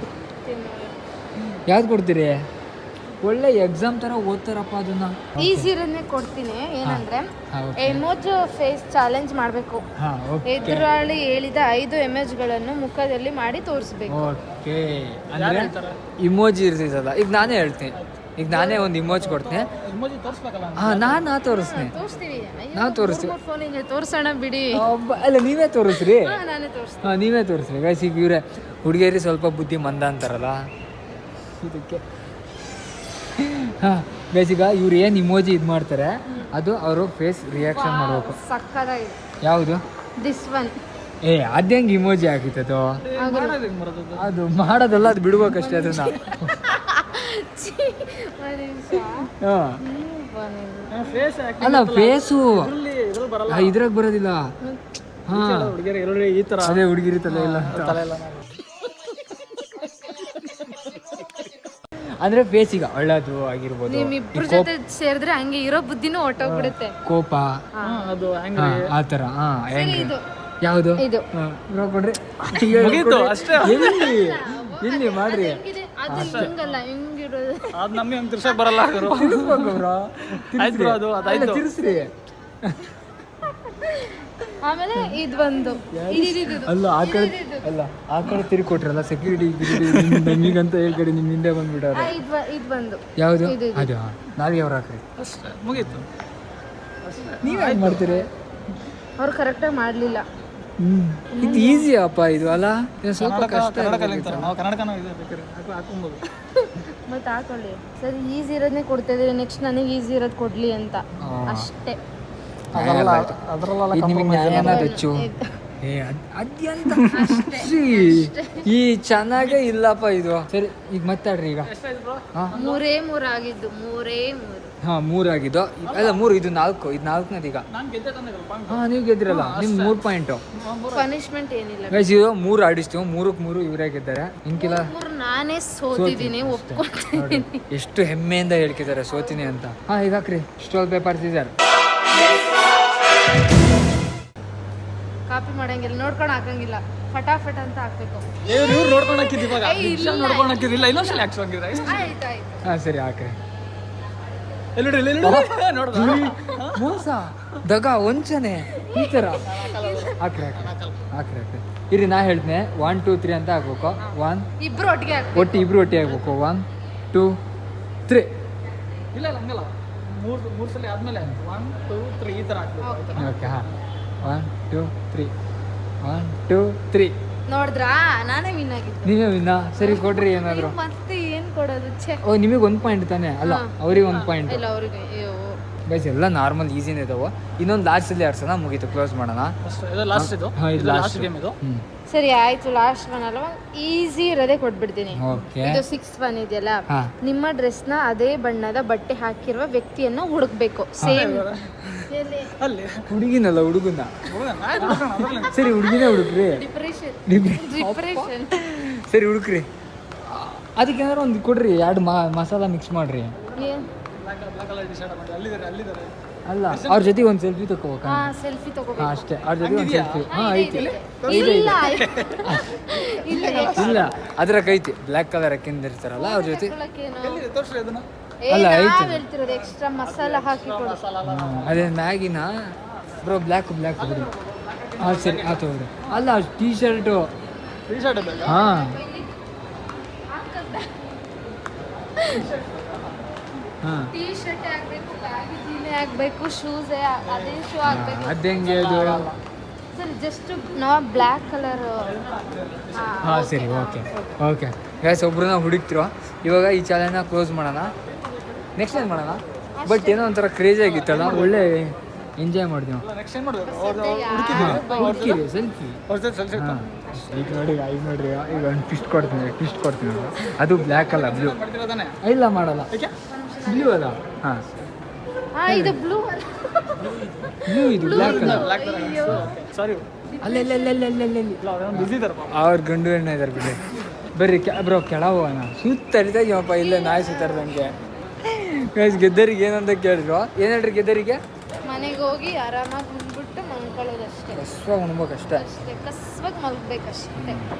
ಯಾವ್ದು ಕೊಡ್ತೀರಿ? ಒಳ್ಳೆ ಎಕ್ಸಾಮ್ ಥರ ಓದ್ತಾರಪ್ಪ ಅದನ್ನ. ಈಸಿ ಇರೋದನ್ನೇ ಕೊಡ್ತೀನಿ. ಏನಂದ್ರೆ ಎಮೋಜ್ ಫೇಸ್ ಚಾಲೆಂಜ್ ಮಾಡಬೇಕು. ಎದುರಾಳಿ ಹೇಳಿದ 5 ಎಮೋಜ್ಗಳನ್ನು ಮುಖದಲ್ಲಿ ಮಾಡಿ ತೋರಿಸ್ಬೇಕು. ಓಕೆ, ಅಂದ್ರೆ ಇಮೋಜಿ ಇರ್ತಿದ್ದಲ್ಲ. ಈಗ ನಾನೇ ಹೇಳ್ತೀನಿ, ಈಗ ನಾನೇ ಒಂದು ಇಮೋಜ್ ಕೊಡ್ತೀನಿ. ಹಾಂ, ನಾನು ತೋರಿಸ್ತೀನಿ. ನಾವು ತೋರಿಸ್ತೀವಿ. ಫೋನಿಗೆ ತೋರಿಸೋಣ ಬಿಡಿ. ಅಲ್ಲ, ನೀವೇ ತೋರಿಸ್ರಿ. ನಾನೇ ತೋರಿಸ್ತೀನಿ. ಹಾಂ, ನೀವೇ ತೋರಿಸ್ರಿ ಗೈಸ್. ಈಗ ಇವರೇ ಹುಡುಗಿಯರಿ ಸ್ವಲ್ಪ ಬುದ್ಧಿ ಮಂದ ಅಂತಾರಲ್ಲ ಇದಕ್ಕೆ. ಹಾಂ ಗೈಸ್, ಈಗ ಇವ್ರು ಏನು ಇಮೋಜಿ ಇದು ಮಾಡ್ತಾರೆ ಅದು ಅವರು ಫೇಸ್ ರಿಯಾಕ್ಷನ್ ಮಾಡಬೇಕು. ಸಕ್ಕತ್ತಾಗಿದೆ. ಯಾವುದು? This one. ಅದು ಹೆಂಗೆ ಇಮೋಜಿ ಆಗಿತ್ತದು? ಅದು ಮಾಡೋದಲ್ಲ, ಅದು ಬಿಡ್ಬೇಕಷ್ಟೇ ಅದನ್ನ. ಅಲ್ಲ, ಫೇಸು ಇದ್ರಾಗ ಬರೋದಿಲ್ಲ. ಹಾಂ, ಈ ತರ ಅದೇ ಹುಡುಗಿರಿ ತಲೆ ಇಲ್ಲ ಅಂದ್ರೆ ಫೇಸ್ ಈಗ ಒಳ್ಳೇದು ಆಗಿರ್ಬೋದು. ನಿಮ್ಮಿಬ್ರು ಜೊತೆ ಸೇರಿದ್ರೆ ಹಂಗೆ ಇರೋ ಬುದ್ಧಿನೂ ಹೊಟ್ಟೋಗ್ಬಿಡುತ್ತೆ. ಕೋಪ ಅದು ಆ ಥರ. ಯಾವುದು? ಇದು ಕೊಡ್ರಿ. ಅಷ್ಟೇ. ಎಲ್ಲಿ ಮಾಡ್ರಿ. ಅದು ಹಿಂಗಲ್ಲ, ಹಿಂಗಿರೋದು. ಅದು ನಮಗೆ ಹಂಗೆ ತಿರ್ಸಕ್ ಬರಲ್ಲ. ತಿರ್ಸ್ರಿ. ಆಮೇಲೆ ಇದು ಒಂದು ಅಲ್ಲ, ಆ ಕಡೆ ತಿರುಗಿ ಕೊಟ್ರಲ್ಲ ಸೆಕ್ಯೂರಿಟಿ ನಮಗಂತ ಹೇಳ್ಕಡೆ ನಿಮ್ಮ ಹಿಂದೆ ಬಂದ್ಬಿಟ್ಟಾರೆ. ಇದು ಬಂದು ಯಾವುದು? ಅದು ನಾಲ್ಗೆ ಅವ್ರು ಹಾಕ್ರಿ. ಅಷ್ಟೇ, ಮುಗೀತು. ನೀವು ಹೆಂಗೆ ಮಾಡ್ತೀರಿ? ಅವ್ರು ಕರೆಕ್ಟಾಗಿ ಮಾಡಲಿಲ್ಲ. ಇದು ಈಸಿ ಅಪ್ಪ ಇದು, ಅಲ್ಲ ಸ್ವಲ್ಪ ಕಷ್ಟ. ನಾವು ಕನ್ನಡಕನೂ ಇದೆ, ಹಾಕೊಬೋದು. ಮತ್ತೆ ಹಾಕೊಳ್ಳಿ. ಸರಿ, ಈಸಿ ಇರೋದನ್ನೇ ಕೊಡ್ತಾ ಇದೀವಿ, ನೆಕ್ಸ್ಟ್ ನನಗೆ ಈಸಿ ಇರೋದು ಕೊಡ್ಲಿ ಅಂತ ಅಷ್ಟೇ. ಈ ಚೆನ್ನಾಗೇ ಇಲ್ಲಪ್ಪ ಇದು. ಸರಿ, ಈಗ ಮಾತಾಡ್ರಿ. ಈಗ 3 ಆಗಿದ್ದು. 3 ಆಗಿದ್ದು. ಅಲ್ಲ 3, ಇದು 4. ಇದು 4ನೇದು. ಈಗ ಹಾಂ, ನೀವು ಗೆದ್ದಿರಲ್ಲ, ನಿಮ್ಗೆ 3 ಪಾಯಿಂಟು. ಪನಿಷ್ಮೆಂಟ್ ಏನಿಲ್ಲ ಗೈಸ್, ಇದು 3 ಆಡಿಸ್ತೀವಿ, 3 ಇವರೇ ಗೆದ್ದಾರೆ. ಇಂಕಿಲ್ಲ ನಾನೇ ಸೋತಿದ್ದೀನಿ, ಒಪ್ಕೊತೀನಿ. ಎಷ್ಟು ಹೆಮ್ಮೆಯಿಂದ ಹೇಳ್ಕಿದ್ದಾರೆ ಸೋತೀನಿ ಅಂತ. ಹಾಂ, ಈಗ ಹಾಕ್ರಿ ಸ್ಟಾಪ್ ಪೇಪರ್ ಸೀಸರ್. ಕಾಪಿ ಮಾಡಂಗಿಲ್ಲ, ನೋಡ್ಕೊಂಡು ಹಾಕಂಗಿಲ್ಲ, ಫಟಾಫಟ್ ಅಂತ ಹಾಕ್ಬೇಕು. ಇವ್ರು ನೋಡ್ಕೊಂಡು ಹಾಕಿದ್ದು ಇವಾಗ ನೋಡ್ಕೊಂಡು ಹಾಕಿದ್ರಿಲ್ಲ, ಇನ್ನೊಂದ್ಸಲ ಹಾಕ್ಸ್ ಹೋಗಿದ್ರೆ. ಆಯ್ತು. ಹಾಂ, ಸರಿ ಹಾಕ್ರಿ. ಮೋಸ, ದಗ, ವಂಚನೆ, ಈ ಥರ ಹಾಕ್ರಿ. ಇರಿ, ನಾ ಹೇಳ್ತೀನಿ 1 2 3 ಅಂತ ಹಾಕ್ಬೇಕು. 1 ಇಬ್ರು ಒಟ್ಟಿಗೆ ಇಬ್ರು ಒಟ್ಟಿಗೆ ಹಾಕ್ಬೇಕು. 1 2 3. ಇಲ್ಲ ಹಂಗಲ್ಲ, ಮೂರು ಸಲ ಆದ್ಮೇಲೆ 1 2 3 ಈ ಥರ ಹಾಕ್ಬೇಕು. ಓಕೆ, ಹಾಂ. 1 2 3 1 2 3. ನೋಡಿದ್ರಾ, ನಾನೇ ವಿನ್ ಆಗಿದ್ದೆ. ನೀವೇ ವಿನ್ನ. ಸರಿ, ಕೊಡ್ರಿ ಏನಾದ್ರು. ಮತ್ತೆ ಏನ್ ಕೊಡೋದು? ಓ, ನಿಮಗೆ 1 ಪಾಯಿಂಟ್ ತಾನೆ? ಅಲ್ಲ, ಅವ್ರಿಗೆ 1 ಪಾಯಿಂಟ್. ಇಲ್ಲ, ಅವ್ರಿಗೆ. ಗೈಸ್, ಎಲ್ಲ ನಾರ್ಮಲ್ ಈಸಿನೇ ಇದಾವೆ. ಇನ್ನೊಂದು ಲಾಸ್ಟಲ್ಲಿ ಆಡ್ಸೋಣ, ಮುಗೀತು, ಕ್ಲೋಸ್ ಮಾಡೋಣ. ಲಾಸ್ಟ್ ಇದು ಲಾಸ್ಟ್ ಗೇಮ್ ಇದು. ಸರಿ ಆಯ್ತು, ಲಾಸ್ಟ್ ಒನ್ ಅಲ್ವಾ, ಈಸಿ ಇರೋದೇ ಕೊಟ್ಬಿಡ್ತೀನಿ. ಓಕೆ, ಇದು 6 1 ಇದೆಯಲ್ಲ, ನಿಮ್ಮ ಡ್ರೆಸ್ನ ಅದೇ ಬಣ್ಣದ ಬಟ್ಟೆ ಹಾಕಿರುವ ವ್ಯಕ್ತಿಯನ್ನು ಹುಡುಕ್ಬೇಕು. ಸೇಮ್ ಅಲ್ಲಿ ಹುಡುಗಿನಲ್ಲ, ಹುಡುಗನ. ಸರಿ, ಹುಡುಗಿನೇ ಹುಡುಕ್ರಿ. ಡಿಪ್ರೆಷನ್. ಸರಿ, ಹುಡುಕ್ರಿ. ಅದಕ್ಕೆ ಏನಾರು ಒಂದು ಕೊಡ್ರಿ, 2 ಮಸಾಲ ಮಿಕ್ಸ್ ಮಾಡ್ರಿ. ಅಲ್ಲ, ಅವ್ರ ಜೊತೆಗೆ ಒಂದು ಸೆಲ್ಫಿ ತಗೋಬೇಕಾ? ಸೆಲ್ಫಿ ತಗೋಬೇಕು. ಹಾಂ, ಅಷ್ಟೇ. ಅವ್ರ ಜೊತೆ ಒಂದು ಸೆಲ್ಫಿ. ಹಾಂ, ಐತಿ. ಇಲ್ಲ, ಅದ್ರಾಗ ಐತಿ. ಬ್ಲ್ಯಾಕ್ ಕಲರ್ ಹಾಕಿರ್ತಾರಲ್ಲ ಅವ್ರ ಜೊತೆ. ಅಲ್ಲ, ಹೇಳ್ತಿರೋದು ಎಕ್ಸ್ಟ್ರಾ ಮಸಾಲ ಹಾಕಿ ಕೊಡು. ಅದೇ ಮ್ಯಾಗಿನ ಬ್ರೋ, ಬ್ಲ್ಯಾಕ್ ಬಿಡಿ. ಹಾಂ, ಸರಿ, ಆಯ್ತು ಹೋಗ್ರಿ. ಅಲ್ಲ, ಟೀ ಶರ್ಟು. ಹಾಂ, ಹಾಂ, ಟೀ ಶರ್ಟ್ ಹಾಕ್ಬೇಕು, ಬ್ಯಾಗಿ ಜೀನೇ ಹಾಕ್ಬೇಕು, ಶೂಸ್ ಅದೇ ಶೂ ಹಾಕ್ಬೇಕು. ಅದಂಗೆ ಅದು ಸರ್ ಜಸ್ಟ್ ನಾವು ಬ್ಲ್ಯಾಕ್ ಕಲರ್. ಹಾಂ ಸರಿ, ಓಕೆ ಓಕೆ ಗೈಸ್, ಒಬ್ರನ್ನ ಹುಡುಕ್ತಿರೋ. ಇವಾಗ ಈ ಚಾಲೆಂಜ್ನ ಕ್ಲೋಸ್ ಮಾಡೋಣ. ನೆಕ್ಸ್ಟ್ ಏನು ಮಾಡೋಣ? ಬಟ್ ಏನೋ ಒಂಥರ ಕ್ರೇಜಿ ಆಗಿತ್ತಲ್ಲ, ಒಳ್ಳೆ ಎಂಜಾಯ್ ಮಾಡಿದ್ವಿ ನಾವು. ನೆಕ್ಸ್ಟ್ ಏನು ಮಾಡಬೇಕು? ಹುಡುಕಿರಿ ಸೆಲ್ಫಿ. ಹಾಂ ಈಗ ನೋಡ್ರಿ ಈಗ ಒಂದು ಟ್ವಿಸ್ಟ್ ಕೊಡ್ತೀನಿ ಅದು ಬ್ಲ್ಯಾಕ್ ಅಲ್ಲ, ಬ್ಲೂ. ಮಾಡ್ತಿರೋದಾನೆ ಇಲ್ಲ ಮಾಡಲ್ಲ, ಬ್ಲೂ ಅಲ್ಲ. ಹಾಂ ಇದು ಬ್ಲೂ ಬ್ಲೂ, ಇದು ಬ್ಲ್ಯಾಕ್ ಅಲ್ಲ. ಸಾರಿ, ಅಲ್ಲೇ ಬಿಸಿ ಇದಾರೆ. ಅವ್ರ ಗಂಡು ಹೆಣ್ಣು ಇದ್ದಾರೆ ಬಿಡಿ. ಬರ್ರಿ ಬ್ರೋ ಕೆಳಗೆ ಹೋಗೋಣ. ಸುತ್ತರಿತಾಯ್ಯಪ್ಪ, ಇಲ್ಲೇ ನಾಯಿ ಸುತ್ತಾರ್ದಂಗೆ. ಗೆದ್ದರಿಗೆ ಏನಂತ ಕೇಳಿದ್ರು. ಏನು ಹೇಳ್ರಿ ಗೆದ್ದರಿಗೆ? ಮನೆಗೆ ಹೋಗಿ ಆರಾಮಾಗಿ ಉಂಡ್ಬಿಟ್ಟು ಮಲ್ಕೊಳ್ಳೋದಷ್ಟೇ. ಕಸ್ವಾಗಿ ಉಣ್ಬೇಕಷ್ಟೇ. ಅಷ್ಟೇ, ಕಸ್ವಾಗಿ ಮಲ್ಗಬೇಕಷ್ಟೇ.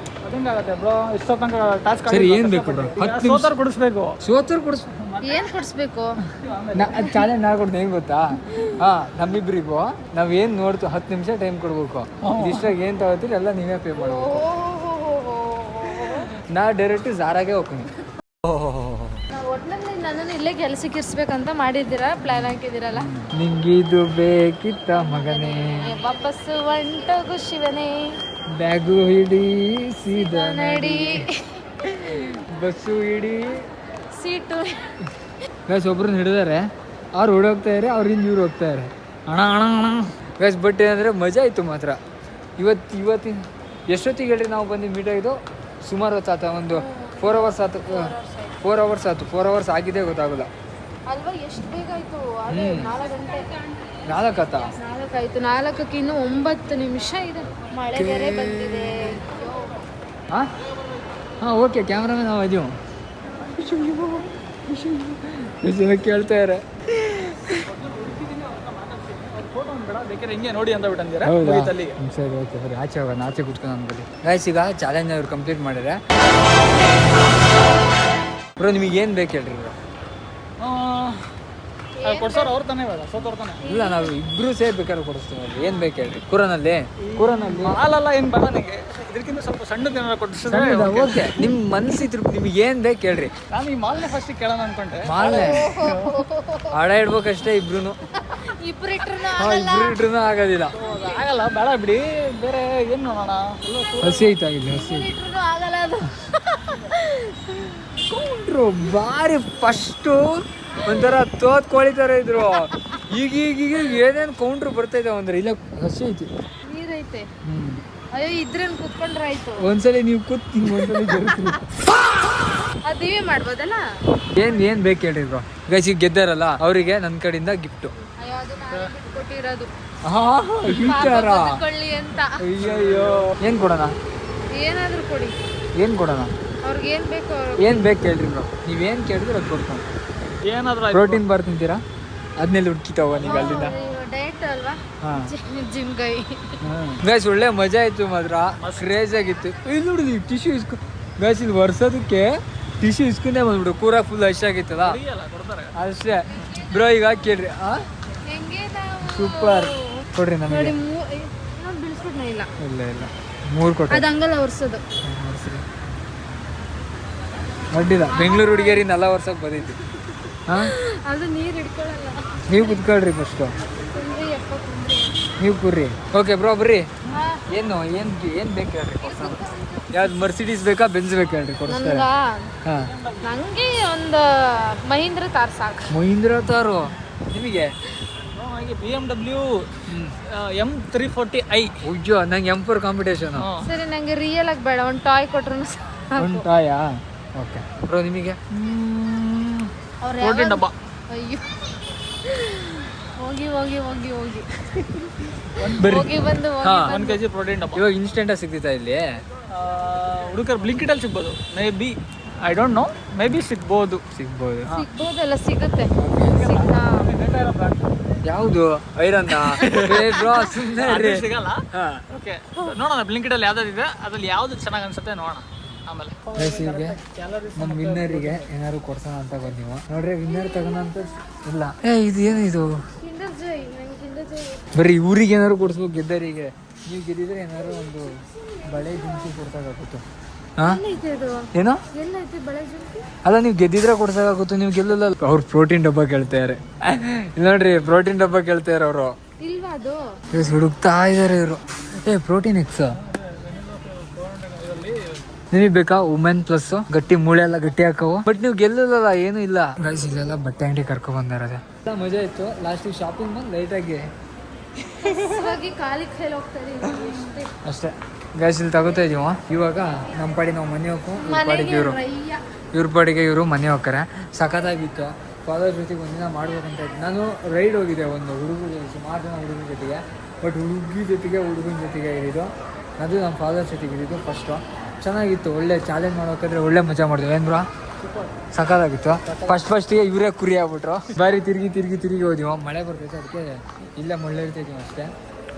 ಅದಂಗಾಗತ್ತೆ ಬ್ರೋ. ಇಷ್ಟೋ ತನಕ ಟಾಸ್ಕ್ ಸರಿ, ಏನು ಬೇಕು ಬ್ರೋ? 10 ನಿಮಿಷ ಸೋತರ್ ಕೊಡಿಸ್ಬೇಕು. ಸೋತರು ಕೊಡಿಸ್. ಏನು ಕೊಡಿಸ್ಬೇಕು? ಚಾಲೆಂಜ್ ಮಾಡ್ಕೊಡ್ತೀನಿ, ಹೆಂಗೆ ಗೊತ್ತಾ? ಹಾಂ, ನಮ್ಮಿಬ್ಬರಿಗೂ ನಾವು ಏನು ನೋಡ್ತೀವಿ 10 ನಿಮಿಷ ಟೈಮ್ ಕೊಡ್ಬೇಕು. ಇಷ್ಟಾಗ ಏನು ತಗೋತೀರಿ ಎಲ್ಲ ನೀವೇ ಪೇ ಮಾಡಬೇಕು. ನಾ ಡೈರೆಕ್ಟ್ ಜಾರಾಗೆ ಹೋಗ್ತೀನಿ. ಒಟ್ಟಿನಲ್ಲಿ ನನ್ನನ್ನು ಇಲ್ಲೇ ಕೆಲಸಕ್ಕೆ ಇರಿಸ್ಬೇಕಂತ ಮಾಡಿದ್ದೀರಾ, ಪ್ಲ್ಯಾನ್ ಹಾಕಿದ್ದೀರಲ್ಲ. ನಿಂಗಿದು ಬೇಕಿತ್ತ ಮಗನೇ, ವಾಪಸ್ಸು ಹೊಂಟೋಗು ಶಿವನೇ, ಬ್ಯಾಗು ಹಿಡಿ ಸೀದಾ ನಡಿ, ಬಸ್ಸು ಹಿಡಿ. ಸೀಟು. ಗೈಸ್ ಒಬ್ರನ್ನ ಹಿಡಿದಾರೆ, ಅವ್ರು ಓಡೋಗ್ತಾ ಇದ್ದಾರೆ, ಅವ್ರಿಂದ ಇವ್ರು ಹೋಗ್ತಾ ಇದ್ದಾರೆ. ಅಣ್ಣ ಗೈಸ್, ಬಟ್ ಏನಂದರೆ ಮಜಾ ಇತ್ತು ಮಾತ್ರ. ಇವತ್ತಿನ ಎಷ್ಟೊತ್ತಿಗೆ ಹೇಳ್ರಿ ನಾವು ಬಂದು ಮೀಟ್ ಆಗಿದ್ದು? ಸುಮಾರು ಹೊತ್ತು ಆತ, ಒಂದು 4 ಅವರ್ಸ್ ಆಯ್ತು. 4 ಅವರ್ಸ್ ಆಗಿದೆ ಗೊತ್ತಾಗೋಲ್ಲ ಅಲ್ವಾ? ಎಷ್ಟು ಬೇಗ ಆಯಿತು? ಅದೇ 4 ಗಂಟೆ. 4 ಆತ. 4 ಆಯಿತು. 4ಕ್ಕೆ ಇನ್ನೂ 9 ನಿಮಿಷ ಇದೆ. ಮಳೆ ಬೇರೆ ಬಂದಿದೆ. ಹಾಂ ಓಕೆ, ಕ್ಯಾಮ್ರಾಮನ್ ನಾವು ಅದೀವು. ಜನ ಕೇಳ್ತಾ ಇದ್ದಾರೆ. ಫೋಟೋ ಬೇಡ, ಬೇಕಾದ್ರೆ ಹಿಂಗೆ ನೋಡಿ ಅಂತ ಬಿಟ್ಟಂದಿರ. ಹೌದಾ? ಅಲ್ಲಿಗೆ ಸರಿ, ಓಕೆ ಸರಿ, ಆಚೆ ಹೋಗೋಣ. ಆಚೆ ಕೂತ್ಕೊಂಡು ಅಂದ್ಬಿಡಿ. ಗೈಸ್, ಈಗ ಚಾಲೆಂಜ್ ಅವ್ರು ಕಂಪ್ಲೀಟ್ ಮಾಡಿದ್ರೆ ಬ್ರೋ ನಿಮಗೆ ಏನು ಬೇಕು ಹೇಳ್ರಿ ಬ್ರೋ? ಕೊಡ್ಸೋರು ಅವ್ರು ತಾನೇ, ಇವಾಗ ಸೋತವ್ರು ತಾನೇ. ಇಲ್ಲ, ನಾವು ಇಬ್ಬರು ಸೇರಿ ಬೇಕಾದ್ರೆ ಕೊಡಿಸ್ತೀವಿ. ಏನು ಬೇಕು ಹೇಳ್ರಿ? ಕುರಾನಲ್ಲಿ ಹಾಲಲ್ಲ ಏನು ಬೇಡ ನನಗೆ. ಇದಕ್ಕಿಂತ ಸ್ವಲ್ಪ ಸಣ್ಣದೇನಾರ ಕೊಡಿಸಿದ್ರೆ ಓಕೆ. ನಿಮ್ಮ ಮನಸ್ಸಿದ್ರು ನಿಮಗೆ ಏನು ಬೇಕು ಹೇಳ್ರಿ? ನಾನು ಈ ಮಾಲ್ನೇ ಫಸ್ಟ್ ಕೇಳೋಣ ಅನ್ಕೊಂಡೆ. ಮಾಲ್ನೆ ಹಾಡ ಇಡ್ಬೇಕಷ್ಟೇ ಇಬ್ರು. ಇಬ್ರು ಆಗೋದಿಲ್ಲ. ಆಗಲ್ಲ, ಬೇಡ ಬಿಡಿ, ಬೇರೆ ಏನು ನೋಡೋಣ. ಹಸಿ ಐತಾಗಿಲ್ಲ, ಹಸಿ ಆಗಲ್ಲ ಅದು. ಕೌಂಟ್ರು ಭಾರಿ ಫಸ್ಟು ಒಂಥರ ತೋತ್ ಕೋಳಿ ಥರ ಇದ್ರು. ಈಗ ಏನೇನು ಕೌಂಟ್ರು ಬರ್ತಾಯಿದ್ದಾವೆ ಅಂದ್ರೆ ಇಲ್ಲ ಹಸಿ ಐತಿ, ನೀರೈತೆ. ಅಯ್ಯೋ, ಇದ್ರೇನು ಕುತ್ಕೊಂಡ್ರೆ ಆಯ್ತು. ಒಂದ್ಸಲಿ ನೀವು ಕೂತ್ ಒಂದ್ಸಲಿ ಜರುತ್ರಿ. ಅದು ನೀವೇ ಮಾಡ್ಬೋದಲ್ಲ. ಏನು ಬೇಕು ಹೇಳ್ರಿ ಬ್ರೋ? ಗೈಸ್, ಈಗ ಗೆದ್ದಾರಲ್ಲ ಅವರಿಗೆ ನನ್ನ ಕಡೆಯಿಂದ ಗಿಫ್ಟು. ಅಯ್ಯೋ, ಅದು ನಾನೇ ಕೊಟ್ಟಿರೋದು ಕೊಳ್ಳಿ ಅಂತ. ಅಯ್ಯಯ್ಯೋ, ಏನು ಕೊಡೋಣ? ಏನಾದರೂ ಕೊಡಿ. ಏನು ಕೊಡೋಣ? ಅವ್ರಿಗೆ ಏನು ಬೇಕು ಏನು ಬೇಕು ಹೇಳ್ರಿ ಬ್ರೋ? ನೀವೇನು ಕೇಳಿದ್ರೆ ಅದು ಕೊಡ್ತಾನೆ. ಏನಾದರೂ ಪ್ರೋಟೀನ್ ಬಾರ್ ತಿಂತೀರಾ? ಅದನ್ನೆಲ್ಲ ಹುಡುಕಿ ತಗೋ ನೀವು ಅಲ್ಲಿಂದ. ಡಯಟ್ ಅಲ್ವಾ? ಹಾಂ, ಜಿಮ್ ಗೈ. ಗೈಸ್, ಒಳ್ಳೆ ಮಜಾ ಇತ್ತು ಮಾತ್ರ. ಕ್ರೇಜ್ ಆಗಿತ್ತು. ಇಲ್ಲಿ ನೋಡಿ, ಟಿಶ್ಯೂ ಗೈಸ್, ಇಲ್ಲಿ ವರ್ಷದಕ್ಕೆ ಟಿಶ್ಯೂ ಇಸ್ಕೊಂಡೇ ಬಂದ್ಬಿಡು. ಕೂರ ಫುಲ್ ಹಶ್ ಆಗಿತ್ತಲ್ಲ ಅಷ್ಟೇ ಬ್ರೋ. ಈಗ ಕೇಳ್ರಿ. ಸೂಪರ್ ಕೊಡ್ರಿ ನಮಗೆ. ಬಿಡಿಸ್ಬಿಟ್ನ ಇಲ್ಲ ಇಲ್ಲ 3 ಕೊಟ್ಟು ಅದು ಹಂಗಲ್ಲ ಒರ್ಸೋದು. ಅಡ್ಡಿಲ್ಲ, ಬೆಂಗಳೂರು ಹುಡುಗಿಯರಿ 4 ವರ್ಷಕ್ಕೆ ಬಂದಿತ್ತು. ಹಾಂ, ಅದು ನೀರು ಹಿಡ್ಕೊಳ್ಳಲ್ಲ. ನೀವು ಕುತ್ಕೊಳ್ರಿ ಫಸ್ಟು, ನೀವು ಕೂರ್ರಿ. ಓಕೆ ಬ್ರೋ, ಬರ್ರಿ. ಏನು ಬೇಕು ಹೇಳ್ರಿ? ಕೊಡ್ಸೋಣ. ಯಾವ್ದು ಮರ್ಸಿಡೀಸ್ ಬೇಕಾ, ಬೆಂಜ್ ಬೇಕಾ ಹೇಳ್ರಿ? ಕೊಡಿಸ್ತಾರೆ. ಹಾಂ, ನನಗೆ ಒಂದು ಮಹೀಂದ್ರ ತಾರ್ ಸಾಕು. ಮಹೀಂದ್ರ ತಾರು ನಿಮಗೆ? BMW M340i. ಉಜ್ಜು, ನಂಗೆ M4 ಕಾಂಪಿಟೇಷನು. ಸರಿ, ನನಗೆ ರಿಯಲ್ ಆಗಿ ಬೇಡ, ಒಂದು ಟಾಯ್ ಕೊಟ್ರು. ಒಂದು ಟಾಯಾ? ಓಕೆ ಬ್ರೋ, ನಿಮಗೆ? ಪ್ರೋಟೀನ್ ಡಬ್ಬ. ಅಯ್ಯೋ, ಹೋಗಿ ಬರ್ರಿ. ಹೋಗಿ ಬಂದು 1 kg ಪ್ರೋಟೀನ್ ಡಬ್ಬ. ಇವಾಗ ಇನ್ಸ್ಟೆಂಟಾಗಿ ಸಿಗ್ತೈತಾ ಇಲ್ಲಿ? ಹುಡುಗರು ಬ್ಲಿಂಕಿಟಲ್ಲಿ ಸಿಗ್ಬೋದು. Maybe, I don't know, maybe ಸಿಗ್ಬೋದಲ್ಲ. ಸಿಗುತ್ತೆ. ಯಾವುದು ಐರನ್ನ? ಬ್ರೋ ಸುಮ್ಮನೆ ಸಿಗಲ್ಲ. ಓಕೆ, ನೋಡೋಣ ಬ್ಲಿಂಕಿಟಲ್ಲಿ ಯಾವ್ದಾದಿದೆ, ಅದ್ರಲ್ಲಿ ಯಾವ್ದು ಚೆನ್ನಾಗಿ ಅನ್ಸುತ್ತೆ ನೋಡೋಣ. ಆಮೇಲೆ ನಮ್ಮ ವಿನ್ನರಿಗೆ ಏನಾದ್ರು ಕೊಡ್ಸೋಣ ಅಂತ ಬಂದೀವ. ನೋಡ್ರಿ, ವಿನ್ನರ್ ತಗೋಣ ಅಂತ ಇಲ್ಲ. ಇದು ಏನಿದು? ಬರೀ ಊರಿಗೆ ಏನಾದ್ರು ಕೊಡಿಸ್ಬೇಕು. ಗೆದ್ದರಿಗೆ ನೀವು ಗೆದ್ದಿದ್ರೆ ಏನಾದ್ರು ಒಂದು ಬಳೆ ಜುಮ್ಕಿ ಕೊಡ್ಸಾಕಾಗುತ್ತು. ಹಾಂ, ಏನೋ ಅಲ್ಲ, ನೀವು ಗೆದ್ದಿದ್ರೆ ಕೊಡ್ಸಾಕಾಗುತ್ತು. ನೀವು ಗೆಲ್ಲಲ್ಲ. ಅವ್ರು ಪ್ರೋಟೀನ್ ಡಬ್ಬ ಕೇಳ್ತಾರೆ. ಇಲ್ಲ ನೋಡ್ರಿ, ಪ್ರೋಟೀನ್ ಡಬ್ಬ ಕೇಳ್ತಾರೆ ಅವರು. ಹುಡುಕ್ತಾ ಇದಾರೆ ಇವರು. ಪ್ರೋಟೀನ್ ಎಕ್ಸ್ ನಿಮಗೆ ಬೇಕಾ ವುಮೆನ್ ಪ್ಲಸ್ ಗಟ್ಟಿ ಮೂಳೆ ಎಲ್ಲ ಗಟ್ಟಿ ಹಾಕವು ಬಟ್ ನೀವು ಗೆಲ್ಲಲ್ಲ ಏನು ಇಲ್ಲ ಗೈಸ್ ಇಲ್ಲೆಲ್ಲ ಬಟ್ಟೆ ಅಂಗಡಿ ಕರ್ಕೊ ಬಂದಿರೋದೆ ಮಜಾ ಇತ್ತು ಲಾಸ್ಟಿಗೆ ಶಾಪಿಂಗ್ ಬಂದು ಲೈಟಾಗಿ ಅಷ್ಟೇ ಗೈಸ್ ಇಲ್ಲಿ ತಗೋತಾ ಇದೀವ ಇವಾಗ ನಮ್ಮ ಪಾಡಿ ನಾವು ಮನೆ ಹೋಗು ಇವ್ರ ಪಾಡಿಗೆ ಇವರು ಮನೆ ಹೋಗ್ತಾರೆ ಸಖತ್ತಾಗಿತ್ತು ಫಾದರ್ ಜೊತೆಗೆ ಒಂದಿನ ಮಾಡ್ಬೇಕಂತ ಇತ್ತು ನಾನು ರೈಡ್ ಹೋಗಿದ್ದೆ ಒಂದು ಹುಡುಗ ಸುಮಾರು ಜನ ಹುಡುಗನ ಜೊತೆಗೆ ಬಟ್ ಹುಡುಗಿ ಜೊತೆಗೆ ಹುಡುಗನ ಜೊತೆಗೆ ಇದ್ದಿದ್ದು ಅದು ನಮ್ಮ ಫಾದರ್ ಜೊತೆಗೆ ಇದ್ದಿದ್ದು ಫಸ್ಟು ಚೆನ್ನಾಗಿತ್ತು ಒಳ್ಳೆ ಚಾಲೆಂಜ್ ಮಾಡೋಕ್ಕಾದ್ರೆ ಒಳ್ಳೆ ಮಜಾ ಮಾಡಿದ್ವಿ ಏನು ಬ್ರೋ ಸಖತ್ತಾಗಿತ್ತು ಫಸ್ಟಿಗೆ ಇವರೇ ಕುರಿ ಆಗ್ಬಿಟ್ರು ಬಾರಿ ತಿರುಗಿ ಹೋದಿವ ಮಳೆ ಬರ್ತೈತೆ ಅದಕ್ಕೆ ಇಲ್ಲೇ ಮಳೆ ಇರ್ತೈತಿ ಅಷ್ಟೇ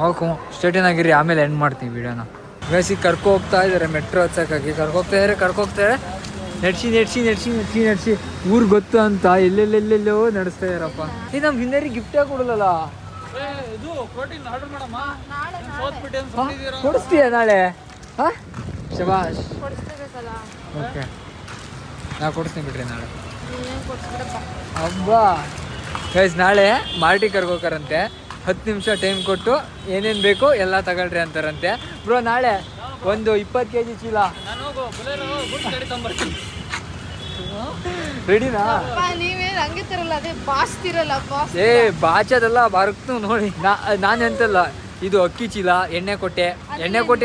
ಓಕೆ ಸ್ಟೇಟನ್ ಆಗಿರಿ ಆಮೇಲೆ ಎಂಡ್ ಮಾಡ್ತೀವಿ ವಿಡಿಯೋನ ಬೇಸಿಗೆ ಕರ್ಕೊ ಹೋಗ್ತಾ ಇದ್ದಾರೆ ಮೆಟ್ರೋ ಹಚ್ಚಕ್ಕಾಗಿ ಕರ್ಕೋಗ್ತಾರೆ ನೆಡ್ಸಿ ಊರು ಗೊತ್ತು ಅಂತ ಎಲ್ಲೆಲ್ಲೆಲ್ಲೆಲ್ಲೋ ನಡೆಸ್ತಾ ಇದಾರಪ್ಪ ಇದು ನಮ್ಮ ವಿನ್ನರಿಗೆ ಗಿಫ್ಟೇ ಕೊಡಲ್ಲ ಕೊಡಿಸ್ತೀಯ ನಾಳೆ ಹಾಂ ಶಬಾಷ್ ಓಕೆ ನಾ ಕೊಡಿಸ್ತೀನಿ ಬಿಡ್ರಿ ನಾಳೆ ಹಬ್ಬ ಗೈಸ್ ನಾಳೆ ಮಾರ್ಟಿ ಕರ್ಕೋಕಾರಂತೆ 10 ನಿಮಿಷ ಟೈಮ್ ಕೊಟ್ಟು ಏನೇನು ಬೇಕೋ ಎಲ್ಲ ತಗೊಳ್ರಿ ಅಂತಾರಂತೆ ಬ್ರೋ ನಾಳೆ ಒಂದು 20 kg ಚೀಲ ರೆಡಿನಾ ನೀವೇನು ಹಂಗೆ ತರಲ್ಲ ಅದೇ ಬಾಸ್ತಿರಲ್ಲ ಏ ಬಾಚದಲ್ಲ ಬರುತ್ತು ನೋಡಿ ನಾನು ಎಂತಲ್ಲ ಇದು ಅಕ್ಕಿ ಚೀಲ ಎಣ್ಣೆ ಕೊಟ್ಟೆ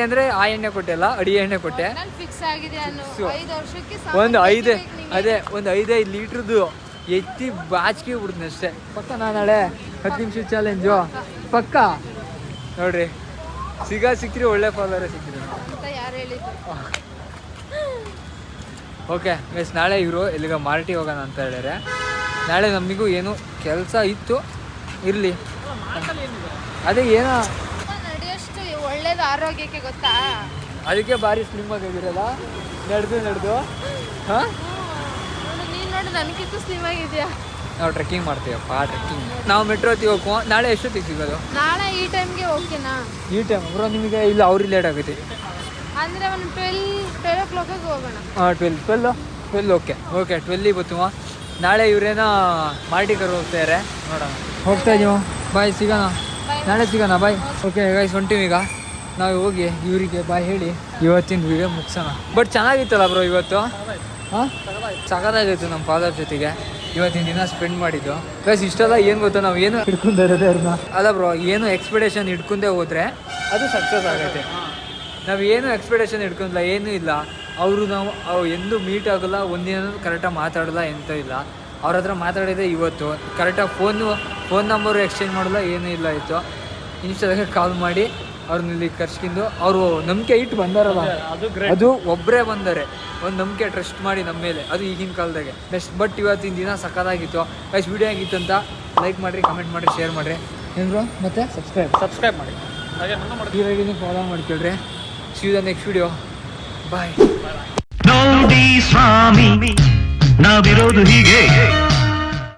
ಅಂದರೆ ಆ ಎಣ್ಣೆ ಕೊಟ್ಟೆ ಅಲ್ಲ ಅಡಿ ಎಣ್ಣೆ ಕೊಟ್ಟೆ ಒಂದು 5 ಲೀಟ್ರದ್ದು ಎತ್ತಿ ಬಾಚಿಗೆ ಬಿಡ್ತೀನಿ ಅಷ್ಟೇ ಪಕ್ಕ ನಾನು ನಾಳೆ 10 ನಿಮಿಷ ಚಾಲೆಂಜು ಪಕ್ಕ ನೋಡ್ರಿ ಸಿಕ್ಕಿರಿ ಒಳ್ಳೆ ಫಾಲೋವರೇ ಸಿಕ್ಕಿರಿ ಓಕೆ ಮಿಸ್ ನಾಳೆ ಇವರು ಇಲ್ಲಿಗ ಮಾರ್ಟಿ ಹೋಗೋಣ ಅಂತ ಹೇಳಿದ್ರೆ ನಾಳೆ ನಮಗೂ ಏನು ಕೆಲಸ ಇತ್ತು ಇರಲಿ ಅದೇ ಏನೋ ನಡೆಯೋಷ್ಟು ಒಳ್ಳೇದು ಆರೋಗ್ಯಕ್ಕೆ ಗೊತ್ತಾ ಅದಕ್ಕೆ ಭಾರಿ ಸ್ಲಿಮ್ ಆಗಿದ್ದೀರಲ್ಲ ನಡೆದು ಹಾಂ ನೀನು ನೋಡಿ ನನಗಿಂತೂ ಸ್ಲಿಮ್ ಆಗಿದೆಯಾ ನಾವು ಟ್ರೆಕ್ಕಿಂಗ್ ಮಾಡ್ತೀವಪ್ಪ ನಾವು ಮೆಟ್ರೋ ಹೋಗೋ ನಾಳೆ ಎಷ್ಟೊತ್ತಿಗೆ ಸಿಗೋದು ನಾಳೆ ಈ ಟೈಮ್ಗೆ ಓಕೆನಾ ಈ ಟೈಮ್ ಬ್ರೋ ನಿಮಗೆ ಇಲ್ಲ ಅವ್ರಿಗೆ ಲೇಟ್ ಆಗುತ್ತೆ ಅಂದರೆ ಒಂದು 12 o'clock ಹೋಗೋಣ ಹಾಂ 12 ಓಕೆ 12 ಬತ್ತುವ ನಾಳೆ ಇವರೇನೋ ಮಾರ್ಟಿ ಹೋಗ್ತಾರೆ ನೋಡೋಣ ಹೋಗ್ತಾ ಇದೀವ ಬಾಯ್ ಸಿಗೋಣ ನಾಳೆ ಸಿಗೋಣ ಬಾಯ್ ಓಕೆ ಗೈಸ್ ಹೊಂಟೀವಿ ಈಗ ನಾವು ಹೋಗಿ ಇವರಿಗೆ ಬಾಯ್ ಹೇಳಿ ಇವತ್ತಿನ ವಿಡಿಯೋ ಮುಗಿಸೋಣ ಬಟ್ ಚೆನ್ನಾಗಿತ್ತಲ್ಲ ಬ್ರೋ ಇವತ್ತು ಹಾಂ ಸಖತ್ತಾಗಿತ್ತು ನಮ್ಮ ಫಾದರ್ ಜೊತೆಗೆ ಇವತ್ತಿನ ದಿನ ಸ್ಪೆಂಡ್ ಮಾಡಿದ್ದು ಗೈಸ್ ಇಷ್ಟೆಲ್ಲ ಏನು ಗೊತ್ತಾ ನಾವು ಏನು ಹಿಡ್ಕೊಂಡಿರೋದೇ ಅವ್ರನ್ನ ಅಲ್ಲ ಬ್ರೋ ಏನು ಎಕ್ಸ್ಪೆಕ್ಟೇಷನ್ ಹಿಡ್ಕೊಂಡೇ ಹೋದರೆ ಅದು ಸಕ್ಸಸ್ ಆಗುತ್ತೆ ನಾವು ಏನು ಎಕ್ಸ್ಪೆಕ್ಟೇಷನ್ ಹಿಡ್ಕೊಂಡಿಲ್ಲ ಏನೂ ಇಲ್ಲ ನಾವು ಎಂದೂ ಮೀಟ್ ಆಗೋಲ್ಲ ಒಂದಿನ ಕರೆಕ್ಟಾಗಿ ಮಾತಾಡೋಲ್ಲ ಎಂತ ಇಲ್ಲ ಅವ್ರ ಹತ್ರ ಮಾತಾಡಿದೆ ಇವತ್ತು ಕರೆಕ್ಟಾಗಿ ಫೋನ್ ನಂಬರು ಎಕ್ಸ್ಚೇಂಜ್ ಮಾಡೋಲ್ಲ ಏನೂ ಇಲ್ಲ ಇತ್ತು ಇನ್ಸ್ಟಾದಾಗ ಕಾಲ್ ಮಾಡಿ ಅವ್ರನ್ನ ಇಲ್ಲಿ ಕರ್ಸ್ಕೊಂಡು ಅವರು ನಂಬಿಕೆ ಇಟ್ಟು ಬಂದಾರಲ್ಲ ಅದು ಒಬ್ಬರೇ ಬಂದರೆ ಒಂದು ನಂಬಿಕೆ ಟ್ರಸ್ಟ್ ಮಾಡಿ ನಮ್ಮ ಮೇಲೆ ಅದು ಈಗಿನ ಕಾಲದಾಗೆ ಬೆಸ್ಟ್ ಬಟ್ ಇವತ್ತಿನ ದಿನ ಸಖತ್ತಾಗಿತ್ತು ಗೈಸ್ ವಿಡಿಯೋ ಆಗಿತ್ತು ಅಂತ ಲೈಕ್ ಮಾಡಿರಿ ಕಮೆಂಟ್ ಮಾಡಿರಿ ಶೇರ್ ಮಾಡಿರಿ ಏನು ಮತ್ತೆ ಸಬ್ಸ್ಕ್ರೈಬ್ ಮಾಡಿ ಹಾಗೆ ಫಾಲೋ ಮಾಡ್ಕೊಳ್ರಿ See you in the next video. Bye. ನೋಡಿ ಸ್ವಾಮಿ ನಾವಿರೋದು ಹೀಗೆ